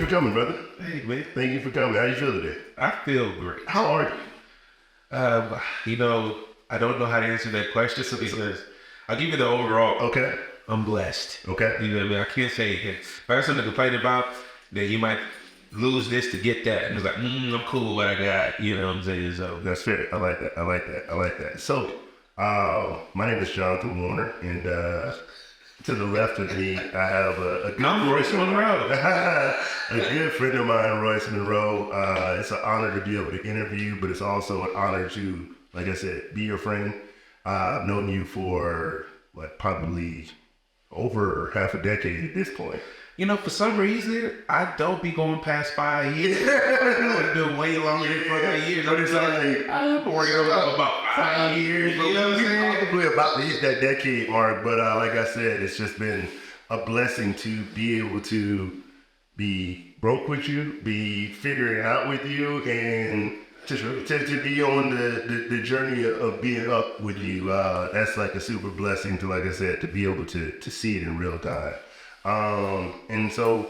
for coming, brother. Hey, man. Thank you for coming. How you feel today? I feel great. How are you? I don't know how to answer that question because I'll give you the overall. Okay. I'm blessed. Okay. You know what I mean? I can't say if I have something to complain about, then you might lose this to get that. And it's like, I'm cool with what I got. You know what I'm saying? So That's fair. I like that. So, my name is Jonathan Warner, and to the left of me, I have a I'm Royce Monroe. a good friend of mine, Royce Monroe. It's an honor to be able to interview, but it's also an honor to, like I said, be your friend. I've known you for probably over half a decade at this point. You know, for some reason, I don't be going past 5 years. It's been way longer than 5 years. I'm just like, I'm working on about 5 years. You know what I'm saying? Probably about to hit that decade mark, but like I said, it's just been a blessing to be able to be broke with you, be figuring it out with you, and to be on the journey of being up with you. That's like a super blessing to, like I said, to be able to see it in real time. And so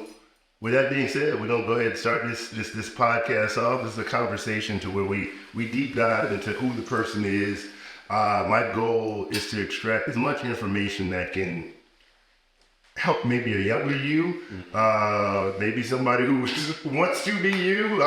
with that being said, we're gonna go ahead and start this podcast off. This is a conversation to where we deep dive into who the person is. My goal is to extract as much information that can help maybe a younger you, maybe somebody who wants to be you,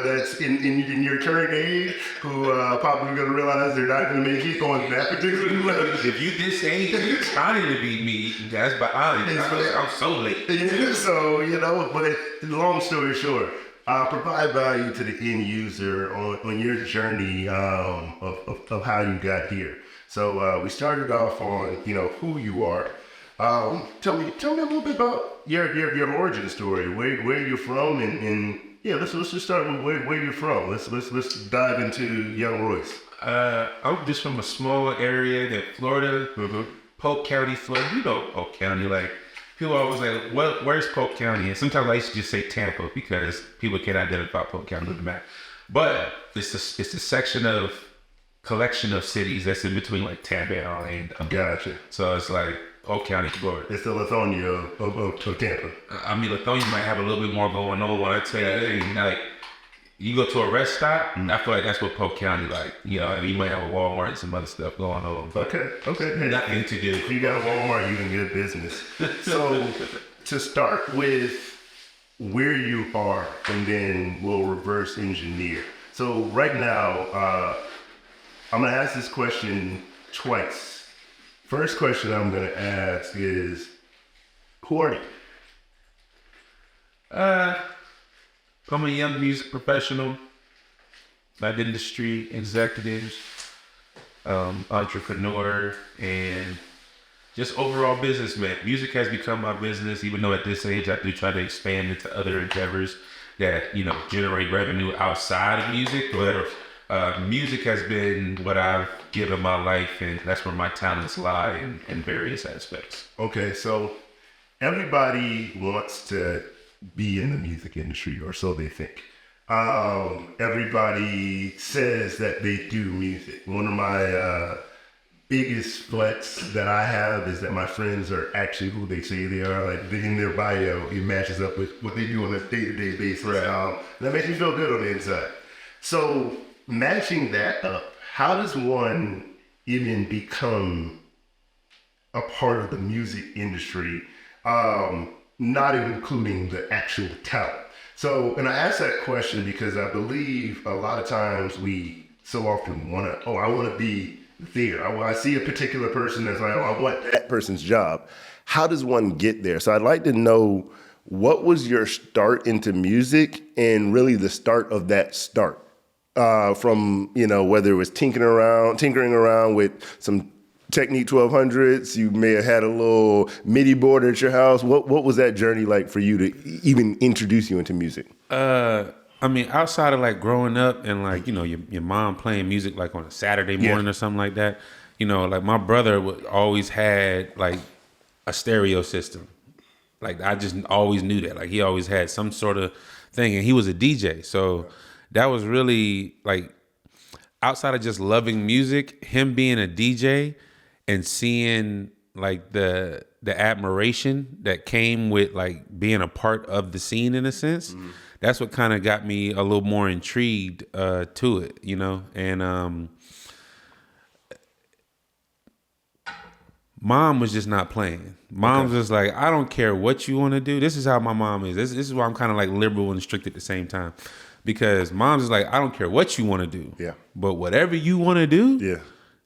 that's in your current age, who probably gonna realize they're not gonna make it on that particular level. If you this age, you're trying to be me. That's behind. I'm so late. So, but long story short, provide value to the end user on your journey of how you got here. So we started off on, who you are. Tell me a little bit about your origin story, where you're from, and yeah, let's just start with where you're from. Let's dive into young Royce. I'm just from a small area in Florida, Polk County, Florida. You know Polk County, like people always like, where's Polk County? And sometimes I used to just say Tampa because people can't identify Polk County with the map. But it's a collection of cities that's in between like Tampa and Gotcha. So it's like Polk County, Florida. It's the Lithonia of Tampa. I mean, Lithonia might have a little bit more going on. When I tell you, like, you go to a rest stop, I feel like that's what Polk County like. You might have a Walmart and some other stuff going on. But Okay. nothing to do. If you got Walmart, you can get business. So to start with where you are, and then we'll reverse engineer. So right now, I'm gonna ask this question twice. First question I'm going to ask is, who are you? I'm a young music professional, like industry executive, entrepreneur, and just overall businessman. Music has become my business, even though at this age I do try to expand into other endeavors that, generate revenue outside of music. But music has been what I've given my life, and that's where my talents lie in various aspects. Okay, so everybody wants to be in the music industry, or so they think. Everybody says that they do music. One of my biggest flex that I have is that my friends are actually who they say they are. Like in their bio, it matches up with what they do on a day-to-day basis. Right. That makes me feel good on the inside. So matching that up, how does one even become a part of the music industry, not including the actual talent? So, and I ask that question because I believe a lot of times we so often I want to be there. I see a particular person that's like, I want that person's job. How does one get there? So I'd like to know, what was your start into music and really the start of that start? From, whether it was tinkering around with some Technique 1200s, you may have had a little MIDI board at your house. What was that journey like for you to even introduce you into music? I mean, outside of like growing up and like, your mom playing music like on a Saturday morning or something like that, like my brother always had like a stereo system. Like I just always knew that. Like he always had some sort of thing, and he was a DJ. So that was really like, outside of just loving music, him being a DJ and seeing like the admiration that came with like being a part of the scene in a sense. That's what kind of got me a little more intrigued to it, you know. And Mom was just not playing. Mom's just like, I don't care what you want to do. This is how my mom is. This is why I'm kind of like liberal and strict at the same time. Because Mom's is like, I don't care what you want to do. Yeah. But whatever you want to do,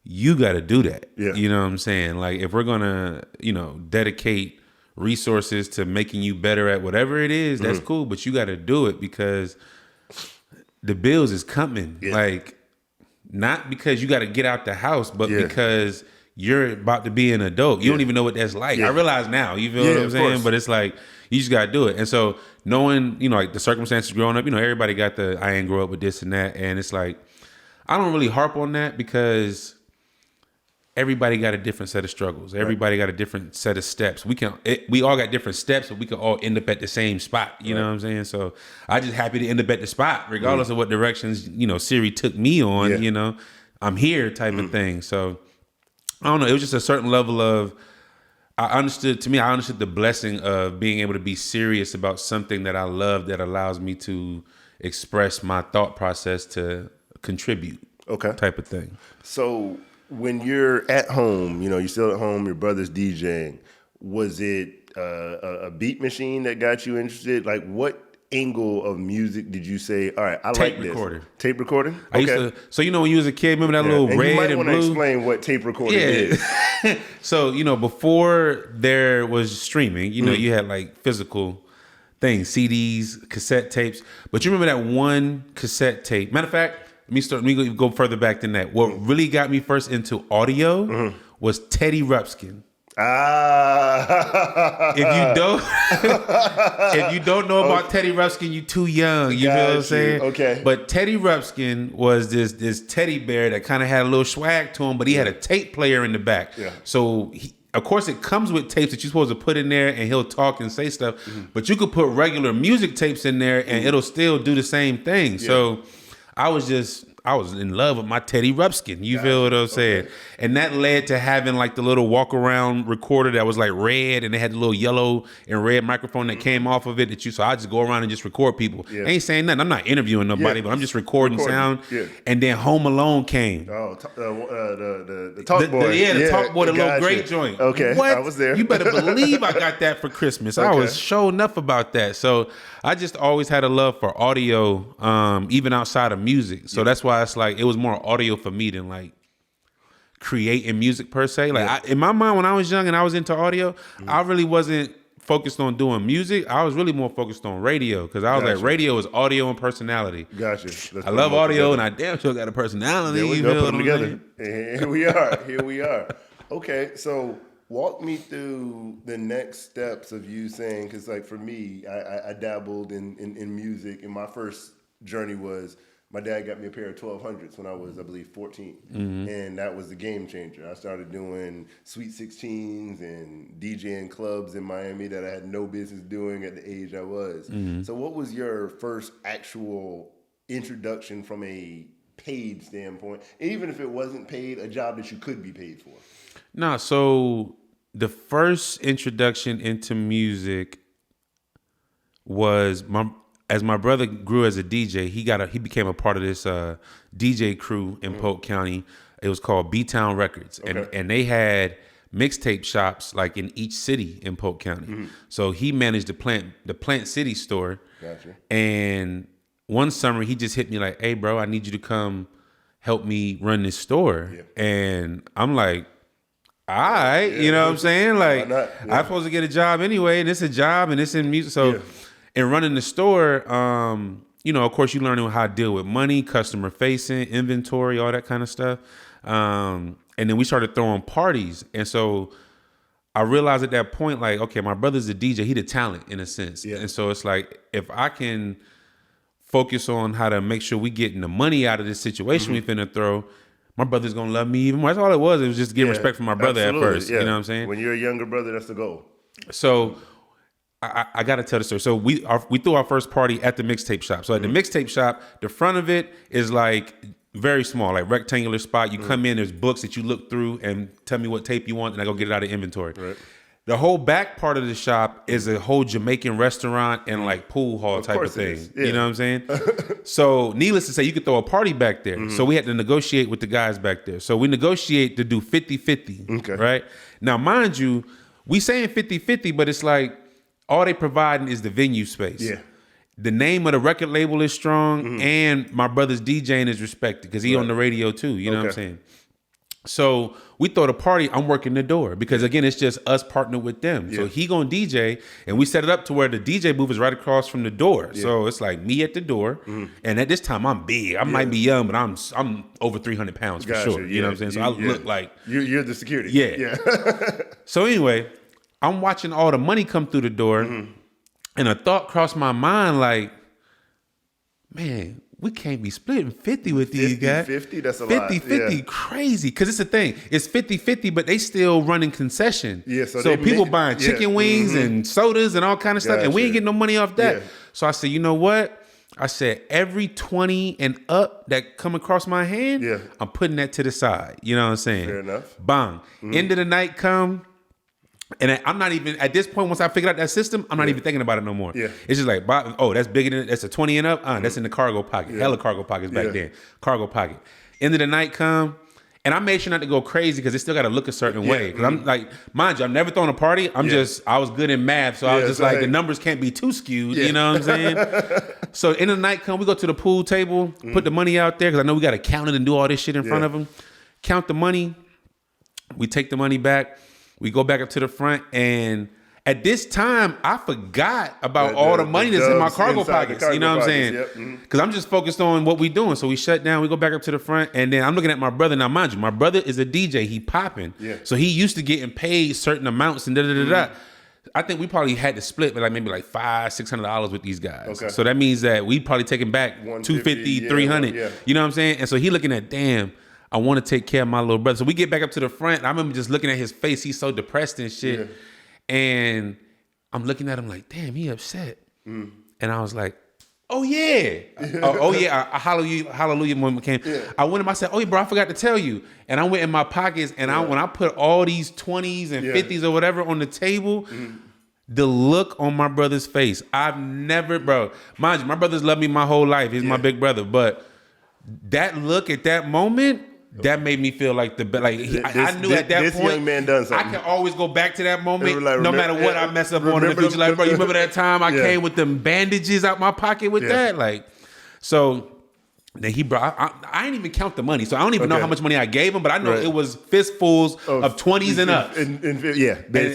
you got to do that. Yeah. You know what I'm saying? Like, if we're going to, you know, dedicate resources to making you better at whatever it is, that's cool. But you got to do it because the bills is coming. Yeah. Like, not because you got to get out the house, but because you're about to be an adult. You don't even know what that's like. I realize now, you feel what I'm saying? Course. But it's like, you just got to do it. And so knowing, you know, like the circumstances growing up, you know, everybody got I ain't grow up with this and that. And it's like, I don't really harp on that because everybody got a different set of struggles. Everybody got a different set of steps. We all got different steps, but we can all end up at the same spot. You know what I'm saying? So I just happy to end up at the spot, regardless of what directions, you know, Siri took me on, you know, I'm here type of thing. So I don't know. It was just a certain level of, I understood the blessing of being able to be serious about something that I love that allows me to express my thought process to contribute. Type of thing. So when you're at home, you know, you're still at home, your brother's DJing, was it a beat machine that got you interested? Like, what angle of music did you say, all right, I like this? Tape recording? I used to, so, you know, when you was a kid, remember that little and red you might and want blue? to explain what tape recording is. So, you know, before there was streaming, you know, you had like physical things, CDs, cassette tapes. But you remember that one cassette tape? Matter of fact, let me go further back than that. What really got me first into audio was Teddy Ruxpin. If you don't know about Teddy Ruxpin, you too young. You feel what I'm saying? Okay. But Teddy Ruxpin was this teddy bear that kind of had a little swag to him, but he had a tape player in the back. Yeah. So of course, it comes with tapes that you're supposed to put in there, and he'll talk and say stuff. But you could put regular music tapes in there, and it'll still do the same thing. Yeah. So I was in love with my Teddy Ruxpin. You feel what I'm saying? And that led to having like the little walk around recorder that was like red, and it had the little yellow and red microphone that came off of it. So I just go around and just record people. I ain't saying nothing. I'm not interviewing nobody, but I'm just recording sound. Yeah. And then Home Alone came. Oh, the Talk Boy. The Talk Boy, the little great joint. Okay, what? I was there. You better believe I got that for Christmas. I was sure enough about that. So I just always had a love for audio, even outside of music. So that's why it's like it was more audio for me than like creating music per se. Like in my mind, when I was young and I was into audio, I really wasn't focused on doing music. I was really more focused on radio because I was like, radio is audio and personality. Gotcha. I love audio and I damn sure got a personality. There we go, put them together. And here we are. Okay, so walk me through the next steps of you saying, because like for me, I dabbled in music, and my first journey was my dad got me a pair of 1200s when I was, I believe, 14. And that was the game changer. I started doing Sweet 16s and DJing clubs in Miami that I had no business doing at the age I was. So what was your first actual introduction from a paid standpoint? Even if it wasn't paid, a job that you could be paid for? No, so the first introduction into music was as my brother grew as a DJ, he became a part of this DJ crew in Polk County. It was called B-Town Records, and they had mixtape shops like in each city in Polk County. So he managed the Plant City store. Gotcha. And one summer he just hit me like, "Hey, bro, I need you to come help me run this store." And I'm like, all right, you know what I'm saying? Like, I'm supposed to get a job anyway, and it's a job, and it's in music. So, in running the store, you know, of course, you learning how to deal with money, customer facing, inventory, all that kind of stuff. And then we started throwing parties. And so I realized at that point, like, okay, my brother's a DJ. He the talent in a sense. And so it's like, if I can focus on how to make sure we getting the money out of this situation we finna throw, my brother's gonna love me even more. That's all it was. It was just to get respect from my brother at first. You know what I'm saying? When you're a younger brother, that's the goal. So I gotta tell the story. So we threw our first party at the mixtape shop. So at the mixtape shop, the front of it is like very small, like rectangular spot. You come in, there's books that you look through and tell me what tape you want, and I go get it out of inventory. Right. The whole back part of the shop is a whole Jamaican restaurant and like pool hall type of thing. Yeah. You know what I'm saying? So needless to say, you could throw a party back there. So we had to negotiate with the guys back there. So we negotiate to do 50-50, right? Now, mind you, we saying 50-50, but it's like all they providing is the venue space. Yeah. The name of the record label is strong, and my brother's DJing is respected because he on the radio too. You know what I'm saying? So we throw the party. I'm working the door because again, it's just us partnered with them. So he gonna DJ, and we set it up to where the DJ booth is right across from the door. So it's like me at the door, and at this time I'm big. I might be young, but I'm over 300 pounds for sure. You know what I'm saying? So I look like you're the security. Yeah. So anyway, I'm watching all the money come through the door, and a thought crossed my mind like, man, we can't be splitting 50 with these guys. 50, that's a lot. 50, crazy. Because it's the thing. It's 50-50, but they still running concession. Yeah, so people buying chicken wings and sodas and all kind of stuff, and we ain't getting no money off that. Yeah. So I said, you know what? I said, every 20 and up that come across my hand, I'm putting that to the side. You know what I'm saying? Fair enough. Bang. End of the night come. And I'm not even, at this point, once I figured out that system, I'm not even thinking about it no more. Yeah. It's just like, oh, that's bigger than, that's a 20 and up? That's in the cargo pocket. Hella cargo pockets back then. Cargo pocket. End of the night come, and I made sure not to go crazy because it still got to look a certain way. Because I'm like, mind you, I've never thrown a party. I was good in math. So I was just like, the numbers can't be too skewed. You know what I'm saying? So end of the night come, we go to the pool table, put the money out there because I know we got to count it and do all this shit in front of them. Count the money. We take the money back. We go back up to the front, and at this time, I forgot about all the money that's in my cargo pockets. You know what I'm saying? Because I'm just focused on what we doing. So we shut down. We go back up to the front, and then I'm looking at my brother. Now, mind you, my brother is a DJ. He popping. So he used to getting paid certain amounts and da-da-da-da. I think we probably had to split maybe like $500-$600 with these guys. So that means that we probably taking back $250, $300. You know what I'm saying? And so he looking at, damn, I want to take care of my little brother. So we get back up to the front. I remember just looking at his face. He's so depressed and shit. And I'm looking at him like, damn, he upset. And I was like, oh yeah. I hallelujah when we came. I went in, I said, oh yeah, bro, I forgot to tell you. And I went in my pockets, and when I put all these 20s and 50s or whatever on the table, the look on my brother's face, I've never, bro, mind you, my brother's loved me my whole life. He's my big brother. But that look at that moment, that made me feel like I knew at that point, this young man done something. I can always go back to that moment, like, no matter what I mess up on in the future. Like, bro, you remember that time I came with them bandages out my pocket with that? Like, so then he brought. I didn't even count the money, so I don't even know how much money I gave him, but I know it was fistfuls of 20s and up. And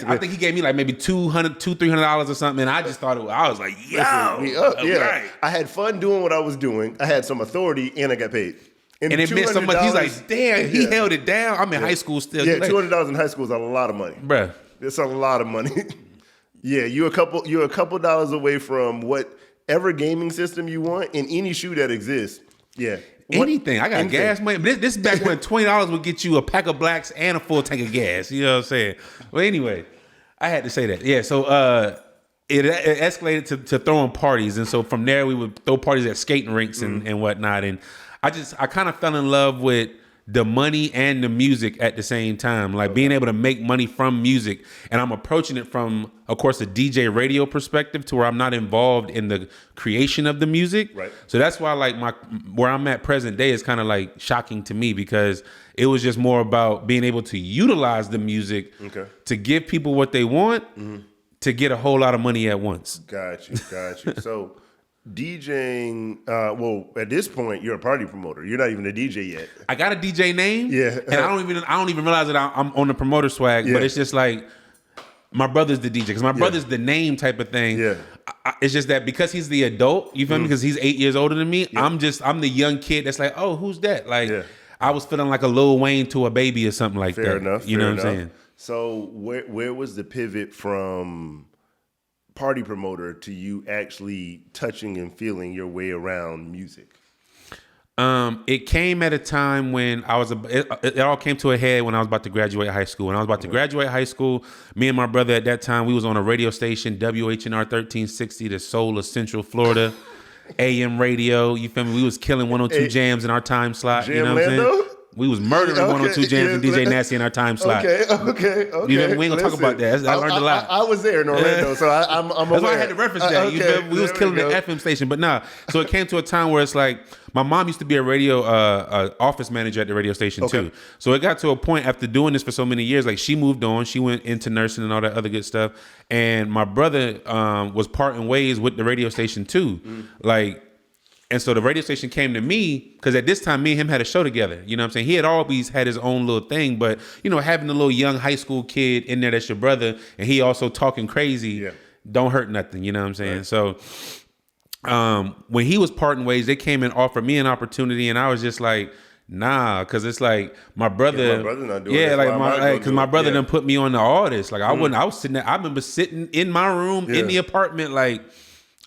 I think he gave me like maybe $200-$300 or something, and I just thought I was like, yo, right. I had fun doing what I was doing. I had some authority, and I got paid. And it meant so much. He's like, damn, he held it down. I'm in high school still. Yeah, $200 in high school is a lot of money, bruh. It's a lot of money. You're a couple dollars away from whatever gaming system you want in any shoe that exists. Anything. I got gas money. This is back when $20 would get you a pack of blacks and a full tank of gas. You know what I'm saying? Well, anyway, I had to say that. Yeah. So it escalated to throwing parties, and so from there we would throw parties at skating rinks and whatnot, and I kind of fell in love with the money and the music at the same time, like being able to make money from music. And I'm approaching it from, of course, a DJ radio perspective to where I'm not involved in the creation of the music. Right. So that's why like where I'm at present day is kind of like shocking to me, because it was just more about being able to utilize the music to give people what they want to get a whole lot of money at once. Got you. So DJing, well, at this point, you're a party promoter. You're not even a DJ yet. I got a DJ name, and I don't even realize that I'm on the promoter swag. But it's just like my brother's the DJ because my brother's the name type of thing. It's just that because he's the adult, you feel me? Because he's 8 years older than me. I'm the young kid that's like, oh, who's that? Like I was feeling like a Lil Wayne to a Baby or something like that. Fair enough. You know what I'm saying? So where was the pivot from party promoter to you actually touching and feeling your way around music? It came at a time when it all came to a head when I was about to graduate high school. When I was about to graduate high school, me and my brother at that time, we was on a radio station, WHNR 1360, the soul of Central Florida. AM radio. You feel me? We was killing 102 jams in our time slot. You know what I'm saying? We was murdering 102 jams and DJ Nasty in our time slot. Okay. You know, we ain't gonna talk about that. I learned a lot. I was there in Orlando, so I'm aware. That's why I had to reference that. You feel me? We was killing the FM station, but nah. So it came to a time where it's like my mom used to be a radio office manager at the radio station too. So it got to a point after doing this for so many years, like she moved on, she went into nursing and all that other good stuff, and my brother was parting ways with the radio station too, like. And so the radio station came to me because at this time, me and him had a show together. You know what I'm saying? He had always had his own little thing, but, you know, having a little young high school kid in there that's your brother and he also talking crazy, don't hurt nothing. You know what I'm saying? Right. So when he was parting ways, they came and offered me an opportunity and I was just like, nah, because it's like my brother, not doing this. Because my brother done put me on to all this. Like I was sitting there, I remember sitting in my room in the apartment like,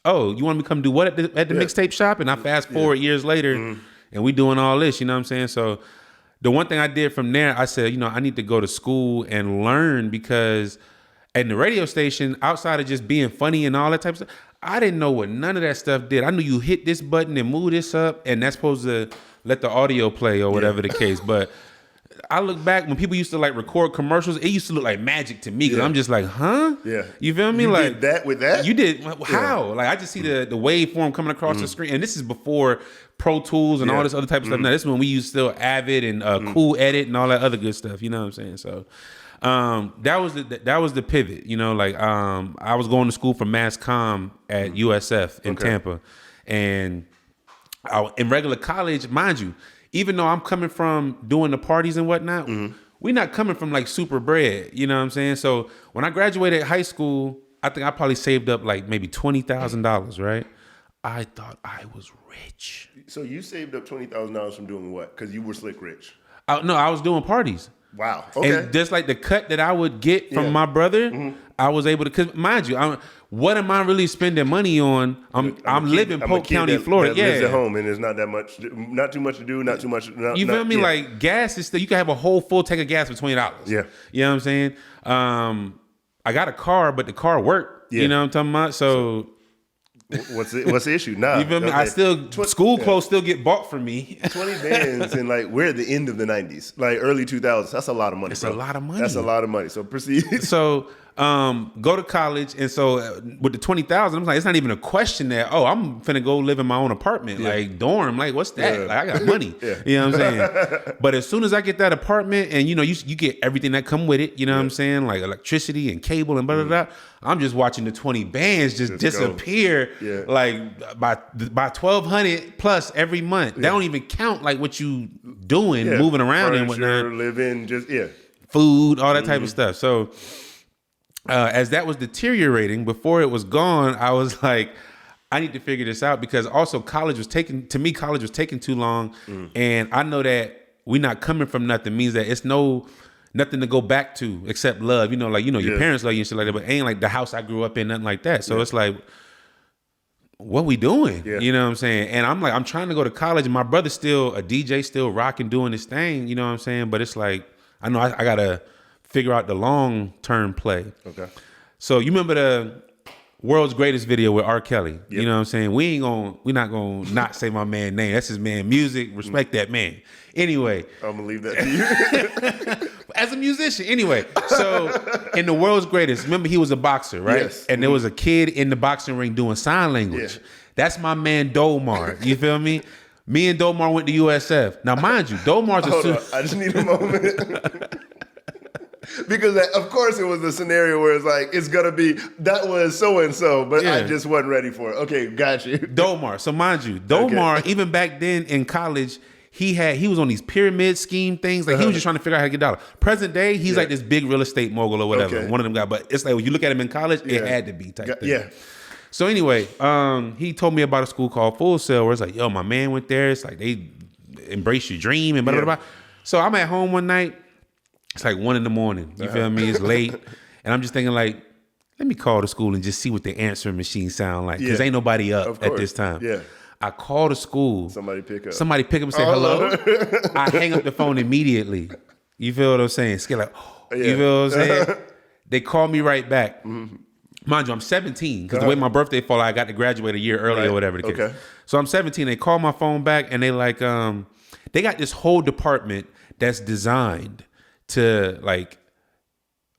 oh, you want me to come do what at the mixtape shop? And I fast forward years later and we doing all this, you know what I'm saying? So the one thing I did from there, I said, you know, I need to go to school and learn because at the radio station, outside of just being funny and all that type of stuff, I didn't know what none of that stuff did. I knew you hit this button and move this up and that's supposed to let the audio play or whatever the case. But I look back when people used to like record commercials, it used to look like magic to me because I'm just like, huh? Yeah. You feel me? You like did that with that? You did how? Like I just see the waveform coming across the screen, and this is before Pro Tools and all this other type of stuff. Now this is when we used still Avid and Cool Edit and all that other good stuff. You know what I'm saying? So that was the pivot. You know, like I was going to school for mass comm at USF in Tampa, and in regular college, mind you. Even though I'm coming from doing the parties and whatnot, we're not coming from like super bread. You know what I'm saying? So when I graduated high school, I think I probably saved up like maybe $20,000, right? I thought I was rich. So you saved up $20,000 from doing what? Because you were slick rich. No, I was doing parties. Wow. Okay. And just like the cut that I would get from my brother, I was able to. Because mind you, what am I really spending money on? I'm living Polk County, Florida. That lives at home, and there's not that much, not too much to do, not too much. You feel me? Like gas is still. You can have a whole full tank of gas for $20. Yeah. You know what I'm saying? I got a car, but the car worked. Yeah. You know what I'm talking about? So. What's the issue? Nah, you feel me? I still school clothes still get bought for me. 20 bands and like we're at the end of the 90s, like early 2000s. That's a lot of money. It's a lot of money. That's a lot of money. So proceed. So go to college, and so with the 20,000, I'm like, it's not even a question that I'm finna go live in my own apartment, like dorm. Like what's that? Like I got money. You know what I'm saying? But as soon as I get that apartment, and you know, you get everything that come with it. You know what I'm saying? Like electricity and cable and blah blah blah. I'm just watching the 20 bands just disappear like by 1,200 plus every month. That don't even count like what you doing, moving around and whatnot. Living, just food, all that type of stuff. So as that was deteriorating, before it was gone, I was like, I need to figure this out because also college was taking too long. And I know that we not coming from nothing means that it's nothing to go back to except love. You know, like, you know, your parents love you and shit like that, but ain't like the house I grew up in, nothing like that. So it's like, what we doing? You know what I'm saying? And I'm like, I'm trying to go to college and my brother's still a DJ, still rocking, doing his thing. You know what I'm saying? But it's like, I know I got to figure out the long-term play. Okay. So you remember the World's Greatest video with R. Kelly? You know what I'm saying? We not gonna not say my man's name. That's his man music. Respect that man. Anyway. I'm gonna leave that to you. As a musician. Anyway, so in the World's Greatest, remember he was a boxer, right? Yes. And there was a kid in the boxing ring doing sign language. That's my man Domar. You feel me? Me and Domar went to USF. Now, mind you, Domar's I just need a moment. Because of course it was a scenario where it's like, it's going to be, that was so-and-so, but I just wasn't ready for it. Okay, got you. Domar. So mind you, Domar, even back then in college, he was on these pyramid scheme things. Like he was just trying to figure out how to get dollars. Present day, he's like this big real estate mogul or whatever. One of them guys. But it's like when you look at him in college, it had to be type thing. Yeah. So anyway, he told me about a school called Full Sail where it's like, yo, my man went there. It's like they embrace your dream and blah, blah, blah. So I'm at home one night. It's like 1 a.m. You feel me? It's late. And I'm just thinking like, let me call the school and just see what the answering machine sound like. Because ain't nobody up at this time. Yeah. I call the school. Somebody pick up and say hello. I hang up the phone immediately. You feel what I'm saying? Scared like, you feel what I'm saying? They call me right back. Mind you, I'm 17 because the way my birthday fall, I got to graduate a year early or whatever the case. Okay. So I'm 17. They call my phone back and they like, they got this whole department that's designed to like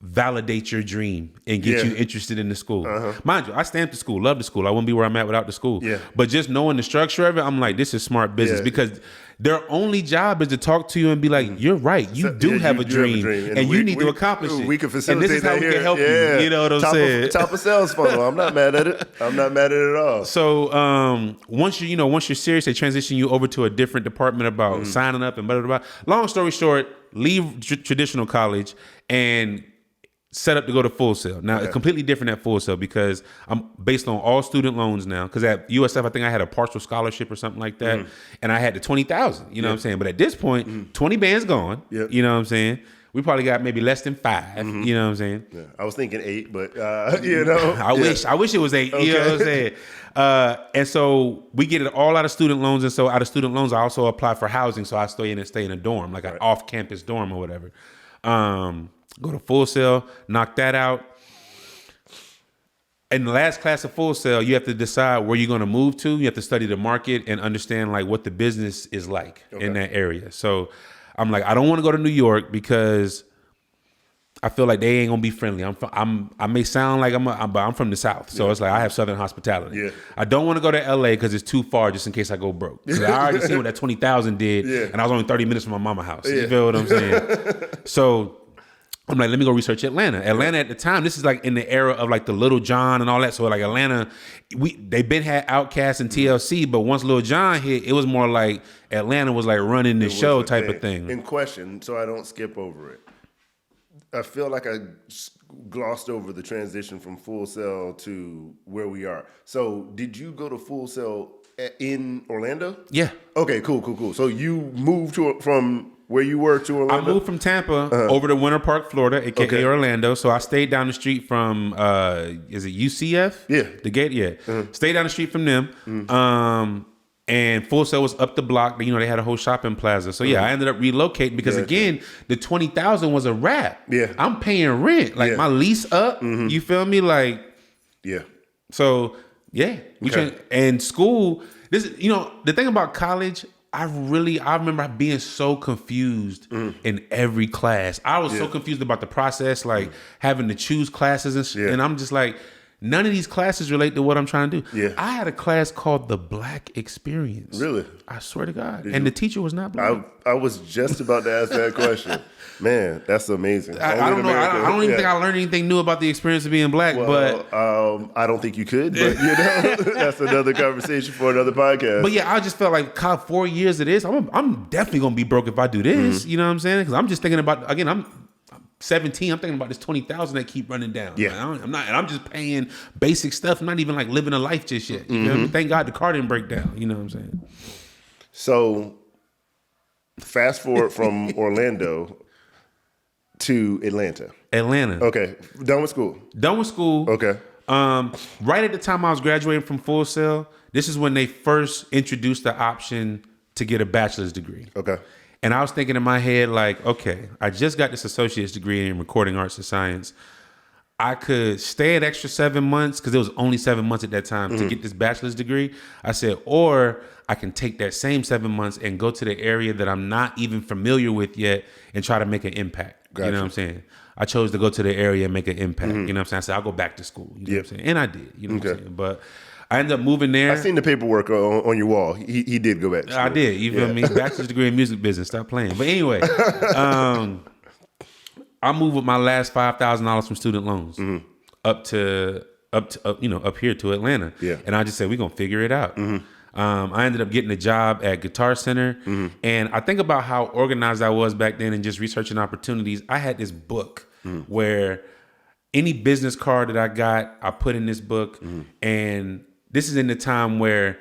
validate your dream and get you interested in the school. Mind you, I stamped the school, love the school. I wouldn't be where I'm at without the school. Yeah. But just knowing the structure of it, I'm like, this is smart business because their only job is to talk to you and be like, you're right. You do have a dream and you need to accomplish it. We can facilitate and this is how that we here. can help you. You know what I'm saying? Top of sales funnel. I'm not mad at it. I'm not mad at it at all. So once you're serious, they transition you over to a different department about signing up and blah, blah, blah. Long story short, leave traditional college and set up to go to Full Sail. Now, it's completely different at Full Sail because I'm based on all student loans now. Because at USF, I think I had a partial scholarship or something like that. And I had the 20,000, you know what I'm saying? But at this point, 20 bands gone, you know what I'm saying? We probably got maybe less than 5, you know what I'm saying? Yeah. I was thinking 8, but, you know. I wish it was 8, you know what I'm saying? And so we get it all out of student loans. And so out of student loans, I also apply for housing. So I stay in a dorm, like an off-campus dorm or whatever. Go to Full Sail, knock that out. In the last class of Full Sail, you have to decide where you're going to move to. You have to study the market and understand like what the business is like in that area. So I'm like, I don't want to go to New York because I feel like they ain't gonna be friendly. I may sound like but I'm from the South, so it's like I have Southern hospitality. Yeah. I don't want to go to LA because it's too far, just in case I go broke. I already seen what that 20,000 did, and I was only 30 minutes from my mama's house. You feel what I'm saying? So I'm like, let me go research Atlanta. Atlanta at the time, this is like in the era of like the Little John and all that. So like Atlanta, they been had Outkast and TLC, but once Little John hit, it was more like Atlanta was like running the show type of thing. In question, so I don't skip over it. I feel like I glossed over the transition from Full Sail to where we are. So did you go to Full Sail in Orlando? Yeah. Okay, cool. So you moved from where you were to Orlando? I moved from Tampa over to Winter Park, Florida, aka Orlando. So I stayed down the street from is it UCF? Yeah. The gate, yeah. Stayed down the street from them. And Full Sail was up the block. You know, they had a whole shopping plaza. So yeah, I ended up relocating because again, the 20,000 was a wrap. Yeah. I'm paying rent. Like my lease up. You feel me? Like So yeah. And school, this is, you know, the thing about college, I remember being so confused in every class. I was so confused about the process, like having to choose classes and shit. And I'm just like, none of these classes relate to what I'm trying to do. Yeah. I had a class called the Black Experience. Really? I swear to God. And the teacher was not black. I was just about to ask that question. Man, that's amazing. I don't know. I don't even think I learned anything new about the experience of being black. But I don't think you could. But you know, that's another conversation for another podcast. But yeah, I just felt like 4 years of this, I'm definitely gonna be broke if I do this. You know what I'm saying? Because I'm just thinking about, again, I'm 17. I'm thinking about this 20,000 that keep running down. Yeah, like, I'm just paying basic stuff. I'm not even like living a life just yet. You know? Thank God the car didn't break down. You know what I'm saying? So, fast forward from Orlando to Atlanta. Okay, done with school. Okay. Right at the time I was graduating from Full Sail, this is when they first introduced the option to get a bachelor's degree. Okay. And I was thinking in my head, like, okay, I just got this associate's degree in recording arts and science. I could stay an extra 7 months because it was only 7 months at that time to get this bachelor's degree. I said, or I can take that same 7 months and go to the area that I'm not even familiar with yet and try to make an impact. Gotcha. You know what I'm saying? I chose to go to the area and make an impact. You know what I'm saying? I said, I'll go back to school. You know what I'm saying? And I did. You know what I'm saying? But I ended up moving there. I seen the paperwork on your wall. He did go back to school. I did. You feel me? Bachelor's degree in music business. Stop playing. But anyway, I moved with my last $5,000 from student loans up here to Atlanta. Yeah. And I just said, we're going to figure it out. I ended up getting a job at Guitar Center. And I think about how organized I was back then and just researching opportunities. I had this book where any business card that I got, I put in this book. And this is in the time where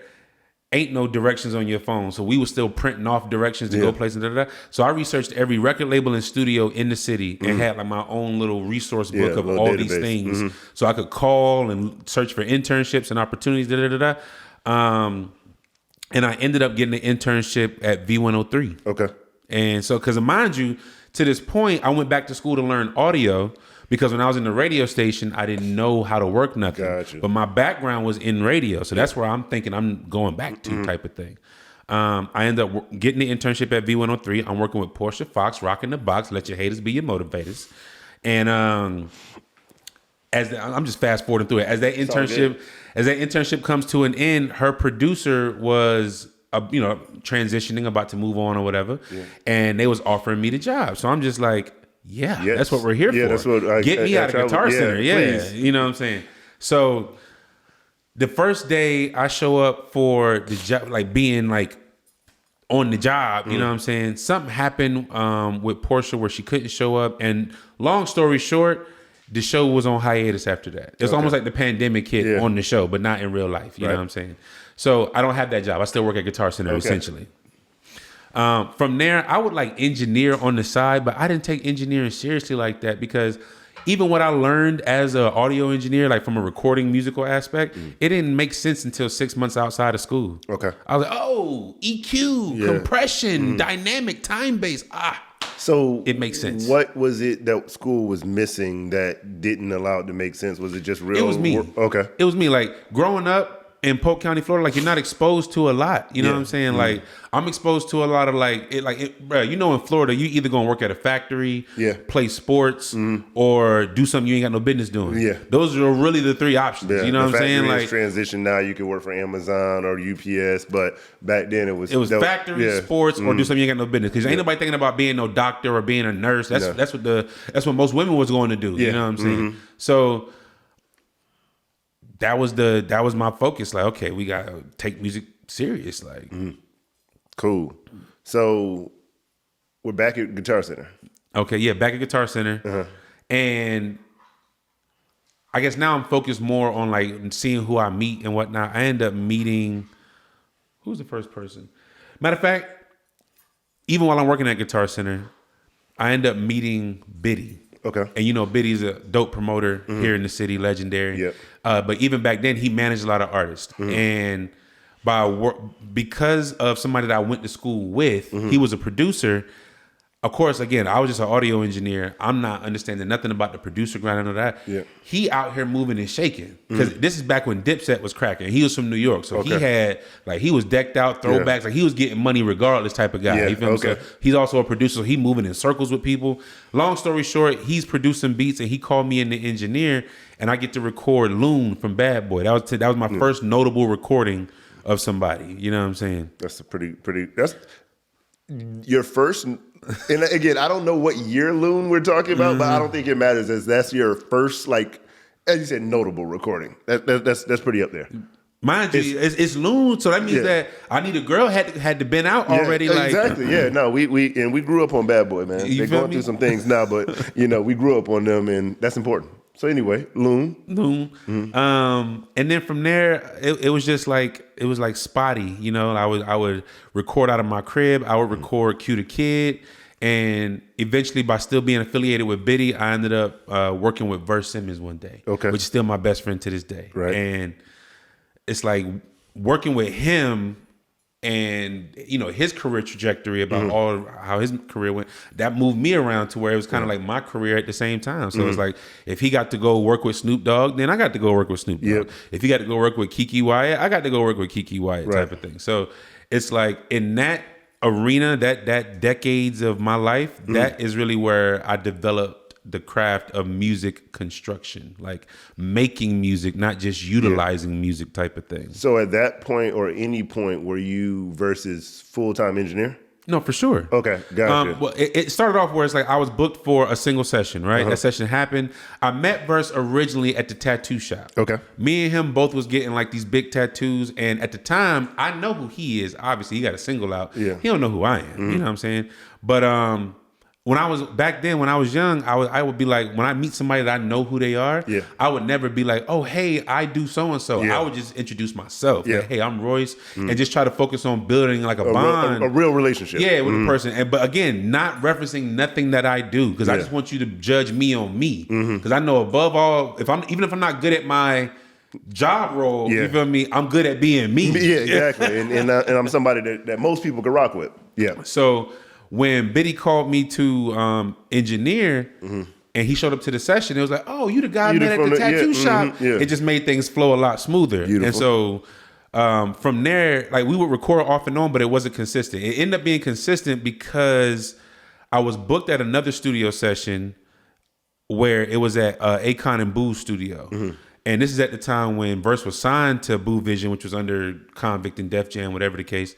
ain't no directions on your phone. So we were still printing off directions to go places. So I researched every record label and studio in the city and had like my own little resource book of all database. These things. So I could call and search for internships and opportunities. And I ended up getting an internship at V103. Okay. And so, because mind you, to this point, I went back to school to learn audio, because when I was in the radio station, I didn't know how to work nothing. Gotcha. But my background was in radio, so that's where I'm thinking I'm going back to type of thing. I ended up getting the internship at V103. I'm working with Portia Fox, rocking the box. Let your haters be your motivators. And I'm just fast forwarding through it. As that internship comes to an end, her producer was transitioning, about to move on or whatever, and they was offering me the job. So I'm just like, that's what we're here for. That's what get me out of Guitar Center. Please. You know what I'm saying? So the first day I show up for the job, like being like on the job, you know what I'm saying? Something happened with Portia where she couldn't show up. And long story short, the show was on hiatus after that. It's almost like the pandemic hit on the show, but not in real life. You know what I'm saying? So I don't have that job. I still work at Guitar Center essentially. From there, I would like engineer on the side, but I didn't take engineering seriously like that because even what I learned as an audio engineer, like from a recording musical aspect, it didn't make sense until 6 months outside of school. Okay. I was like, EQ, compression, dynamic, time-based. So it makes sense. What was it that school was missing that didn't allow it to make sense? Was it just real? It was me. Okay. It was me. Like growing up in Polk County, Florida, like you're not exposed to a lot. You know what I'm saying? Like I'm exposed to a lot of bro, in Florida, you either gonna work at a factory, play sports, or do something you ain't got no business doing. Yeah. Those are really the three options. You know what I'm saying? Like transition now, you can work for Amazon or UPS, but back then it was factory, sports, or do something you ain't got no business. Because ain't nobody thinking about being no doctor or being a nurse. That's what most women was going to do. You know what I'm saying? So that was my focus. Like, okay, we gotta take music serious. Like, cool. So we're back at Guitar Center. Okay, yeah, back at Guitar Center, and I guess now I'm focused more on like seeing who I meet and whatnot. I end up meeting who's the first person. Matter of fact, even while I'm working at Guitar Center, I end up meeting Biddy. Okay. And Biddy's a dope promoter here in the city, legendary. Yep. But even back then, he managed a lot of artists. And because of somebody that I went to school with, he was a producer. Of course, again, I was just an audio engineer. I'm not understanding nothing about the producer grind and all that. Yeah. He out here moving and shaking. Because this is back when Dipset was cracking. He was from New York. So he had, he was decked out, throwbacks. Like, he was getting money regardless type of guy. Yeah. You feel me? So he's also a producer. So he moving in circles with people. Long story short, he's producing beats and he called me in the engineer and I get to record Loon from Bad Boy. That was my first notable recording of somebody. You know what I'm saying? That's a pretty, that's your first. And again, I don't know what year Loon we're talking about, but I don't think it matters as that's your first, like, as you said, notable recording. That's pretty up there. Mind you, it's Loon, so that means that I Need a Girl had to been out already. Exactly. Yeah. No, we grew up on Bad Boy, man. They're going through some things now, but we grew up on them, and that's important. So anyway, Loon. And then from there, it was just like spotty. I would record out of my crib. I would record Q the Kid, and eventually, by still being affiliated with Biddy, I ended up working with Verse Simmons one day. Okay, which is still my best friend to this day. Right, and it's like working with him. And his career trajectory about all how his career went, that moved me around to where it was kind of like my career at the same time. So it's like if he got to go work with Snoop Dogg, then I got to go work with Snoop Dogg. If he got to go work with Kiki Wyatt, I got to go work with Kiki Wyatt type of thing. So it's like in that arena, that decades of my life, that is really where I developed the craft of music construction, like making music, not just utilizing music type of thing. So at that point or any point, were you Verse's full-time engineer? No, for sure. Okay, gotcha. Well, it started off where it's like I was booked for a single session, right? That session happened. I met Verse originally at the tattoo shop. Okay. Me and him both was getting like these big tattoos, and at the time, I know who he is. Obviously, he got a single out. Yeah. He don't know who I am. You know what I'm saying? But when I was young, I would be like, when I meet somebody that I know who they are, I would never be like, oh, hey, I do so-and-so. I would just introduce myself. Like, hey, I'm Royce, and just try to focus on building like a bond. A real relationship. Yeah, with the person. But again, not referencing nothing that I do, because I just want you to judge me on me. Because I know above all, even if I'm not good at my job role, you feel me, I'm good at being me. Yeah, exactly. and I'm somebody that most people can rock with. Yeah. So when Biddy called me to engineer, And he showed up to the session. It was like, oh, you the guy I met at the yeah, tattoo shop. yeah. It just made things flow a lot smoother. Beautiful. And so from there, like we would record off and on, but it wasn't consistent. It ended up being consistent because I was booked at another studio session where it was at Akon and Boo's studio. And this is at the time when Verse was signed to Boo Vision, which was under Convict and Def Jam, whatever the case.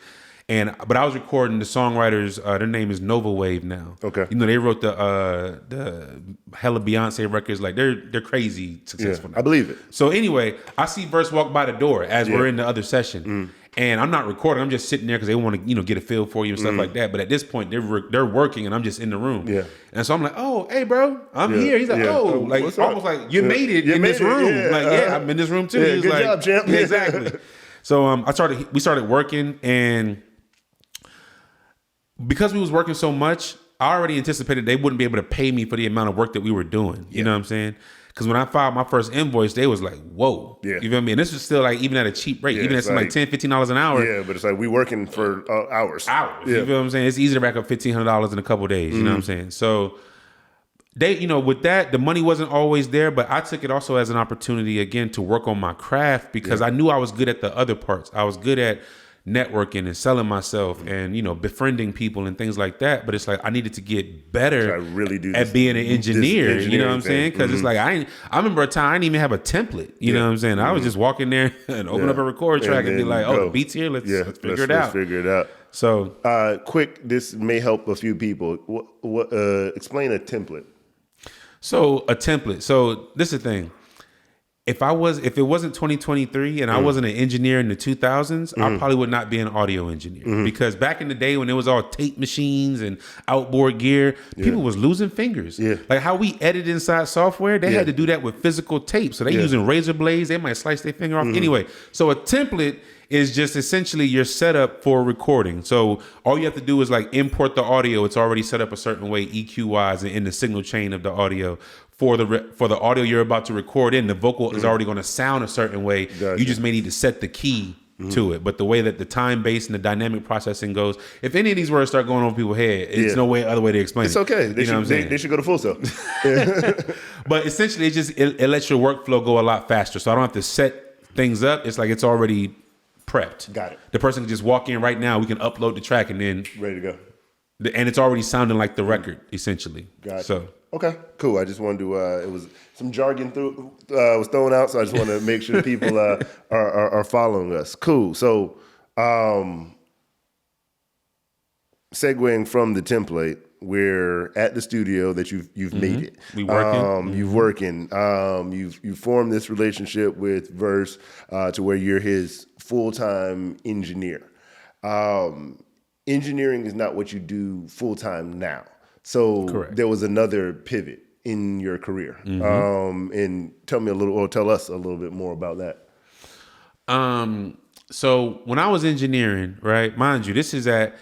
But I was recording the songwriters. Their name is Nova Wave now. Okay. You know, they wrote the hella Beyonce records. Like they're crazy successful now. I believe it. So anyway, I see Verse walk by the door as we're in the other session. And I'm not recording. I'm just sitting there because they want to, get a feel for you and stuff like that. But at this point, they're working and I'm just in the room. Yeah. And so I'm like, oh, hey, bro, I'm here. He's like, oh, like what's almost up? like you made it in this room. Yeah. Like, yeah, I'm in this room too. Yeah, He was good like, job, champ. Yeah, exactly. So we started working, and because we was working so much, I already anticipated they wouldn't be able to pay me for the amount of work that we were doing. You know what I'm saying? Because when I filed my first invoice, they was like, whoa. Yeah. You feel me? And this was still like even at a cheap rate, even at something like $10, $15 an hour. Yeah, but it's like we working for hours. Hours. Yeah. You feel what I'm saying? It's easy to rack up $1,500 in a couple of days. You know what I'm saying? So they, with that, the money wasn't always there, but I took it also as an opportunity again to work on my craft because I knew I was good at the other parts. I was good at networking and selling myself and befriending people and things like that, but it's like I needed to get better at being an engineer. You know what I'm saying? Because it's like I remember a time I didn't even have a template. You know what I'm saying? I was just walk in there and open up a record track and be like, oh, the beat's here. Let's figure it out. Let's figure it out. So quick, this may help a few people. Explain a template. So a template. So this is the thing. If it wasn't 2023 and I wasn't an engineer in the 2000s, I probably would not be an audio engineer because back in the day when it was all tape machines and outboard gear, people was losing fingers. Yeah. Like how we edit inside software, they had to do that with physical tape. So they using razor blades, they might slice their finger off. Anyway, so a template is just essentially your setup for recording. So all you have to do is like import the audio. It's already set up a certain way, EQ wise, and in the signal chain of the audio. For the audio you're about to record in, the vocal is already going to sound a certain way. Gotcha. You just may need to set the key to it. But the way that the time base and the dynamic processing goes, if any of these words start going over people's head, it's no other way to explain it. It's okay. They should go to Full Sail. But essentially, it lets your workflow go a lot faster. So I don't have to set things up. It's like it's already prepped. Got it. The person can just walk in right now. We can upload the track and then ready to go. And it's already sounding like the record, essentially. Gotcha. So. Okay, cool. I just wanted to. It was some jargon was thrown out, so I just want to make sure people are following us. Cool. So, segueing from the template, we're at the studio that you've made it. We working. You've working. You've formed this relationship with Verse to where you're his full-time engineer. Engineering is not what you do full-time now. So correct. There was another pivot in your career. And tell us a little bit more about that. So when I was engineering, right, mind you, this is at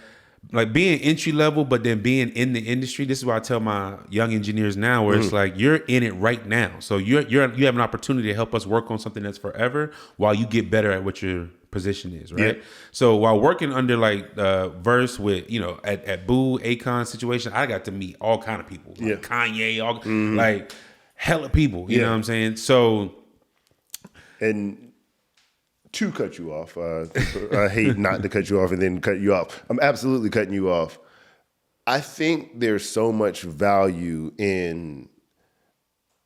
like being entry level, but then being in the industry. This is what I tell my young engineers now, where it's like you're in it right now. So you have an opportunity to help us work on something that's forever while you get better at what your position is, right? Yeah. So while working under like Verse with at Boo Akon situation, I got to meet all kind of people, like Kanye, like hella people. You know what I'm saying? So and. To cut you off, I hate not to cut you off and then cut you off. I'm absolutely cutting you off. I think there's so much value in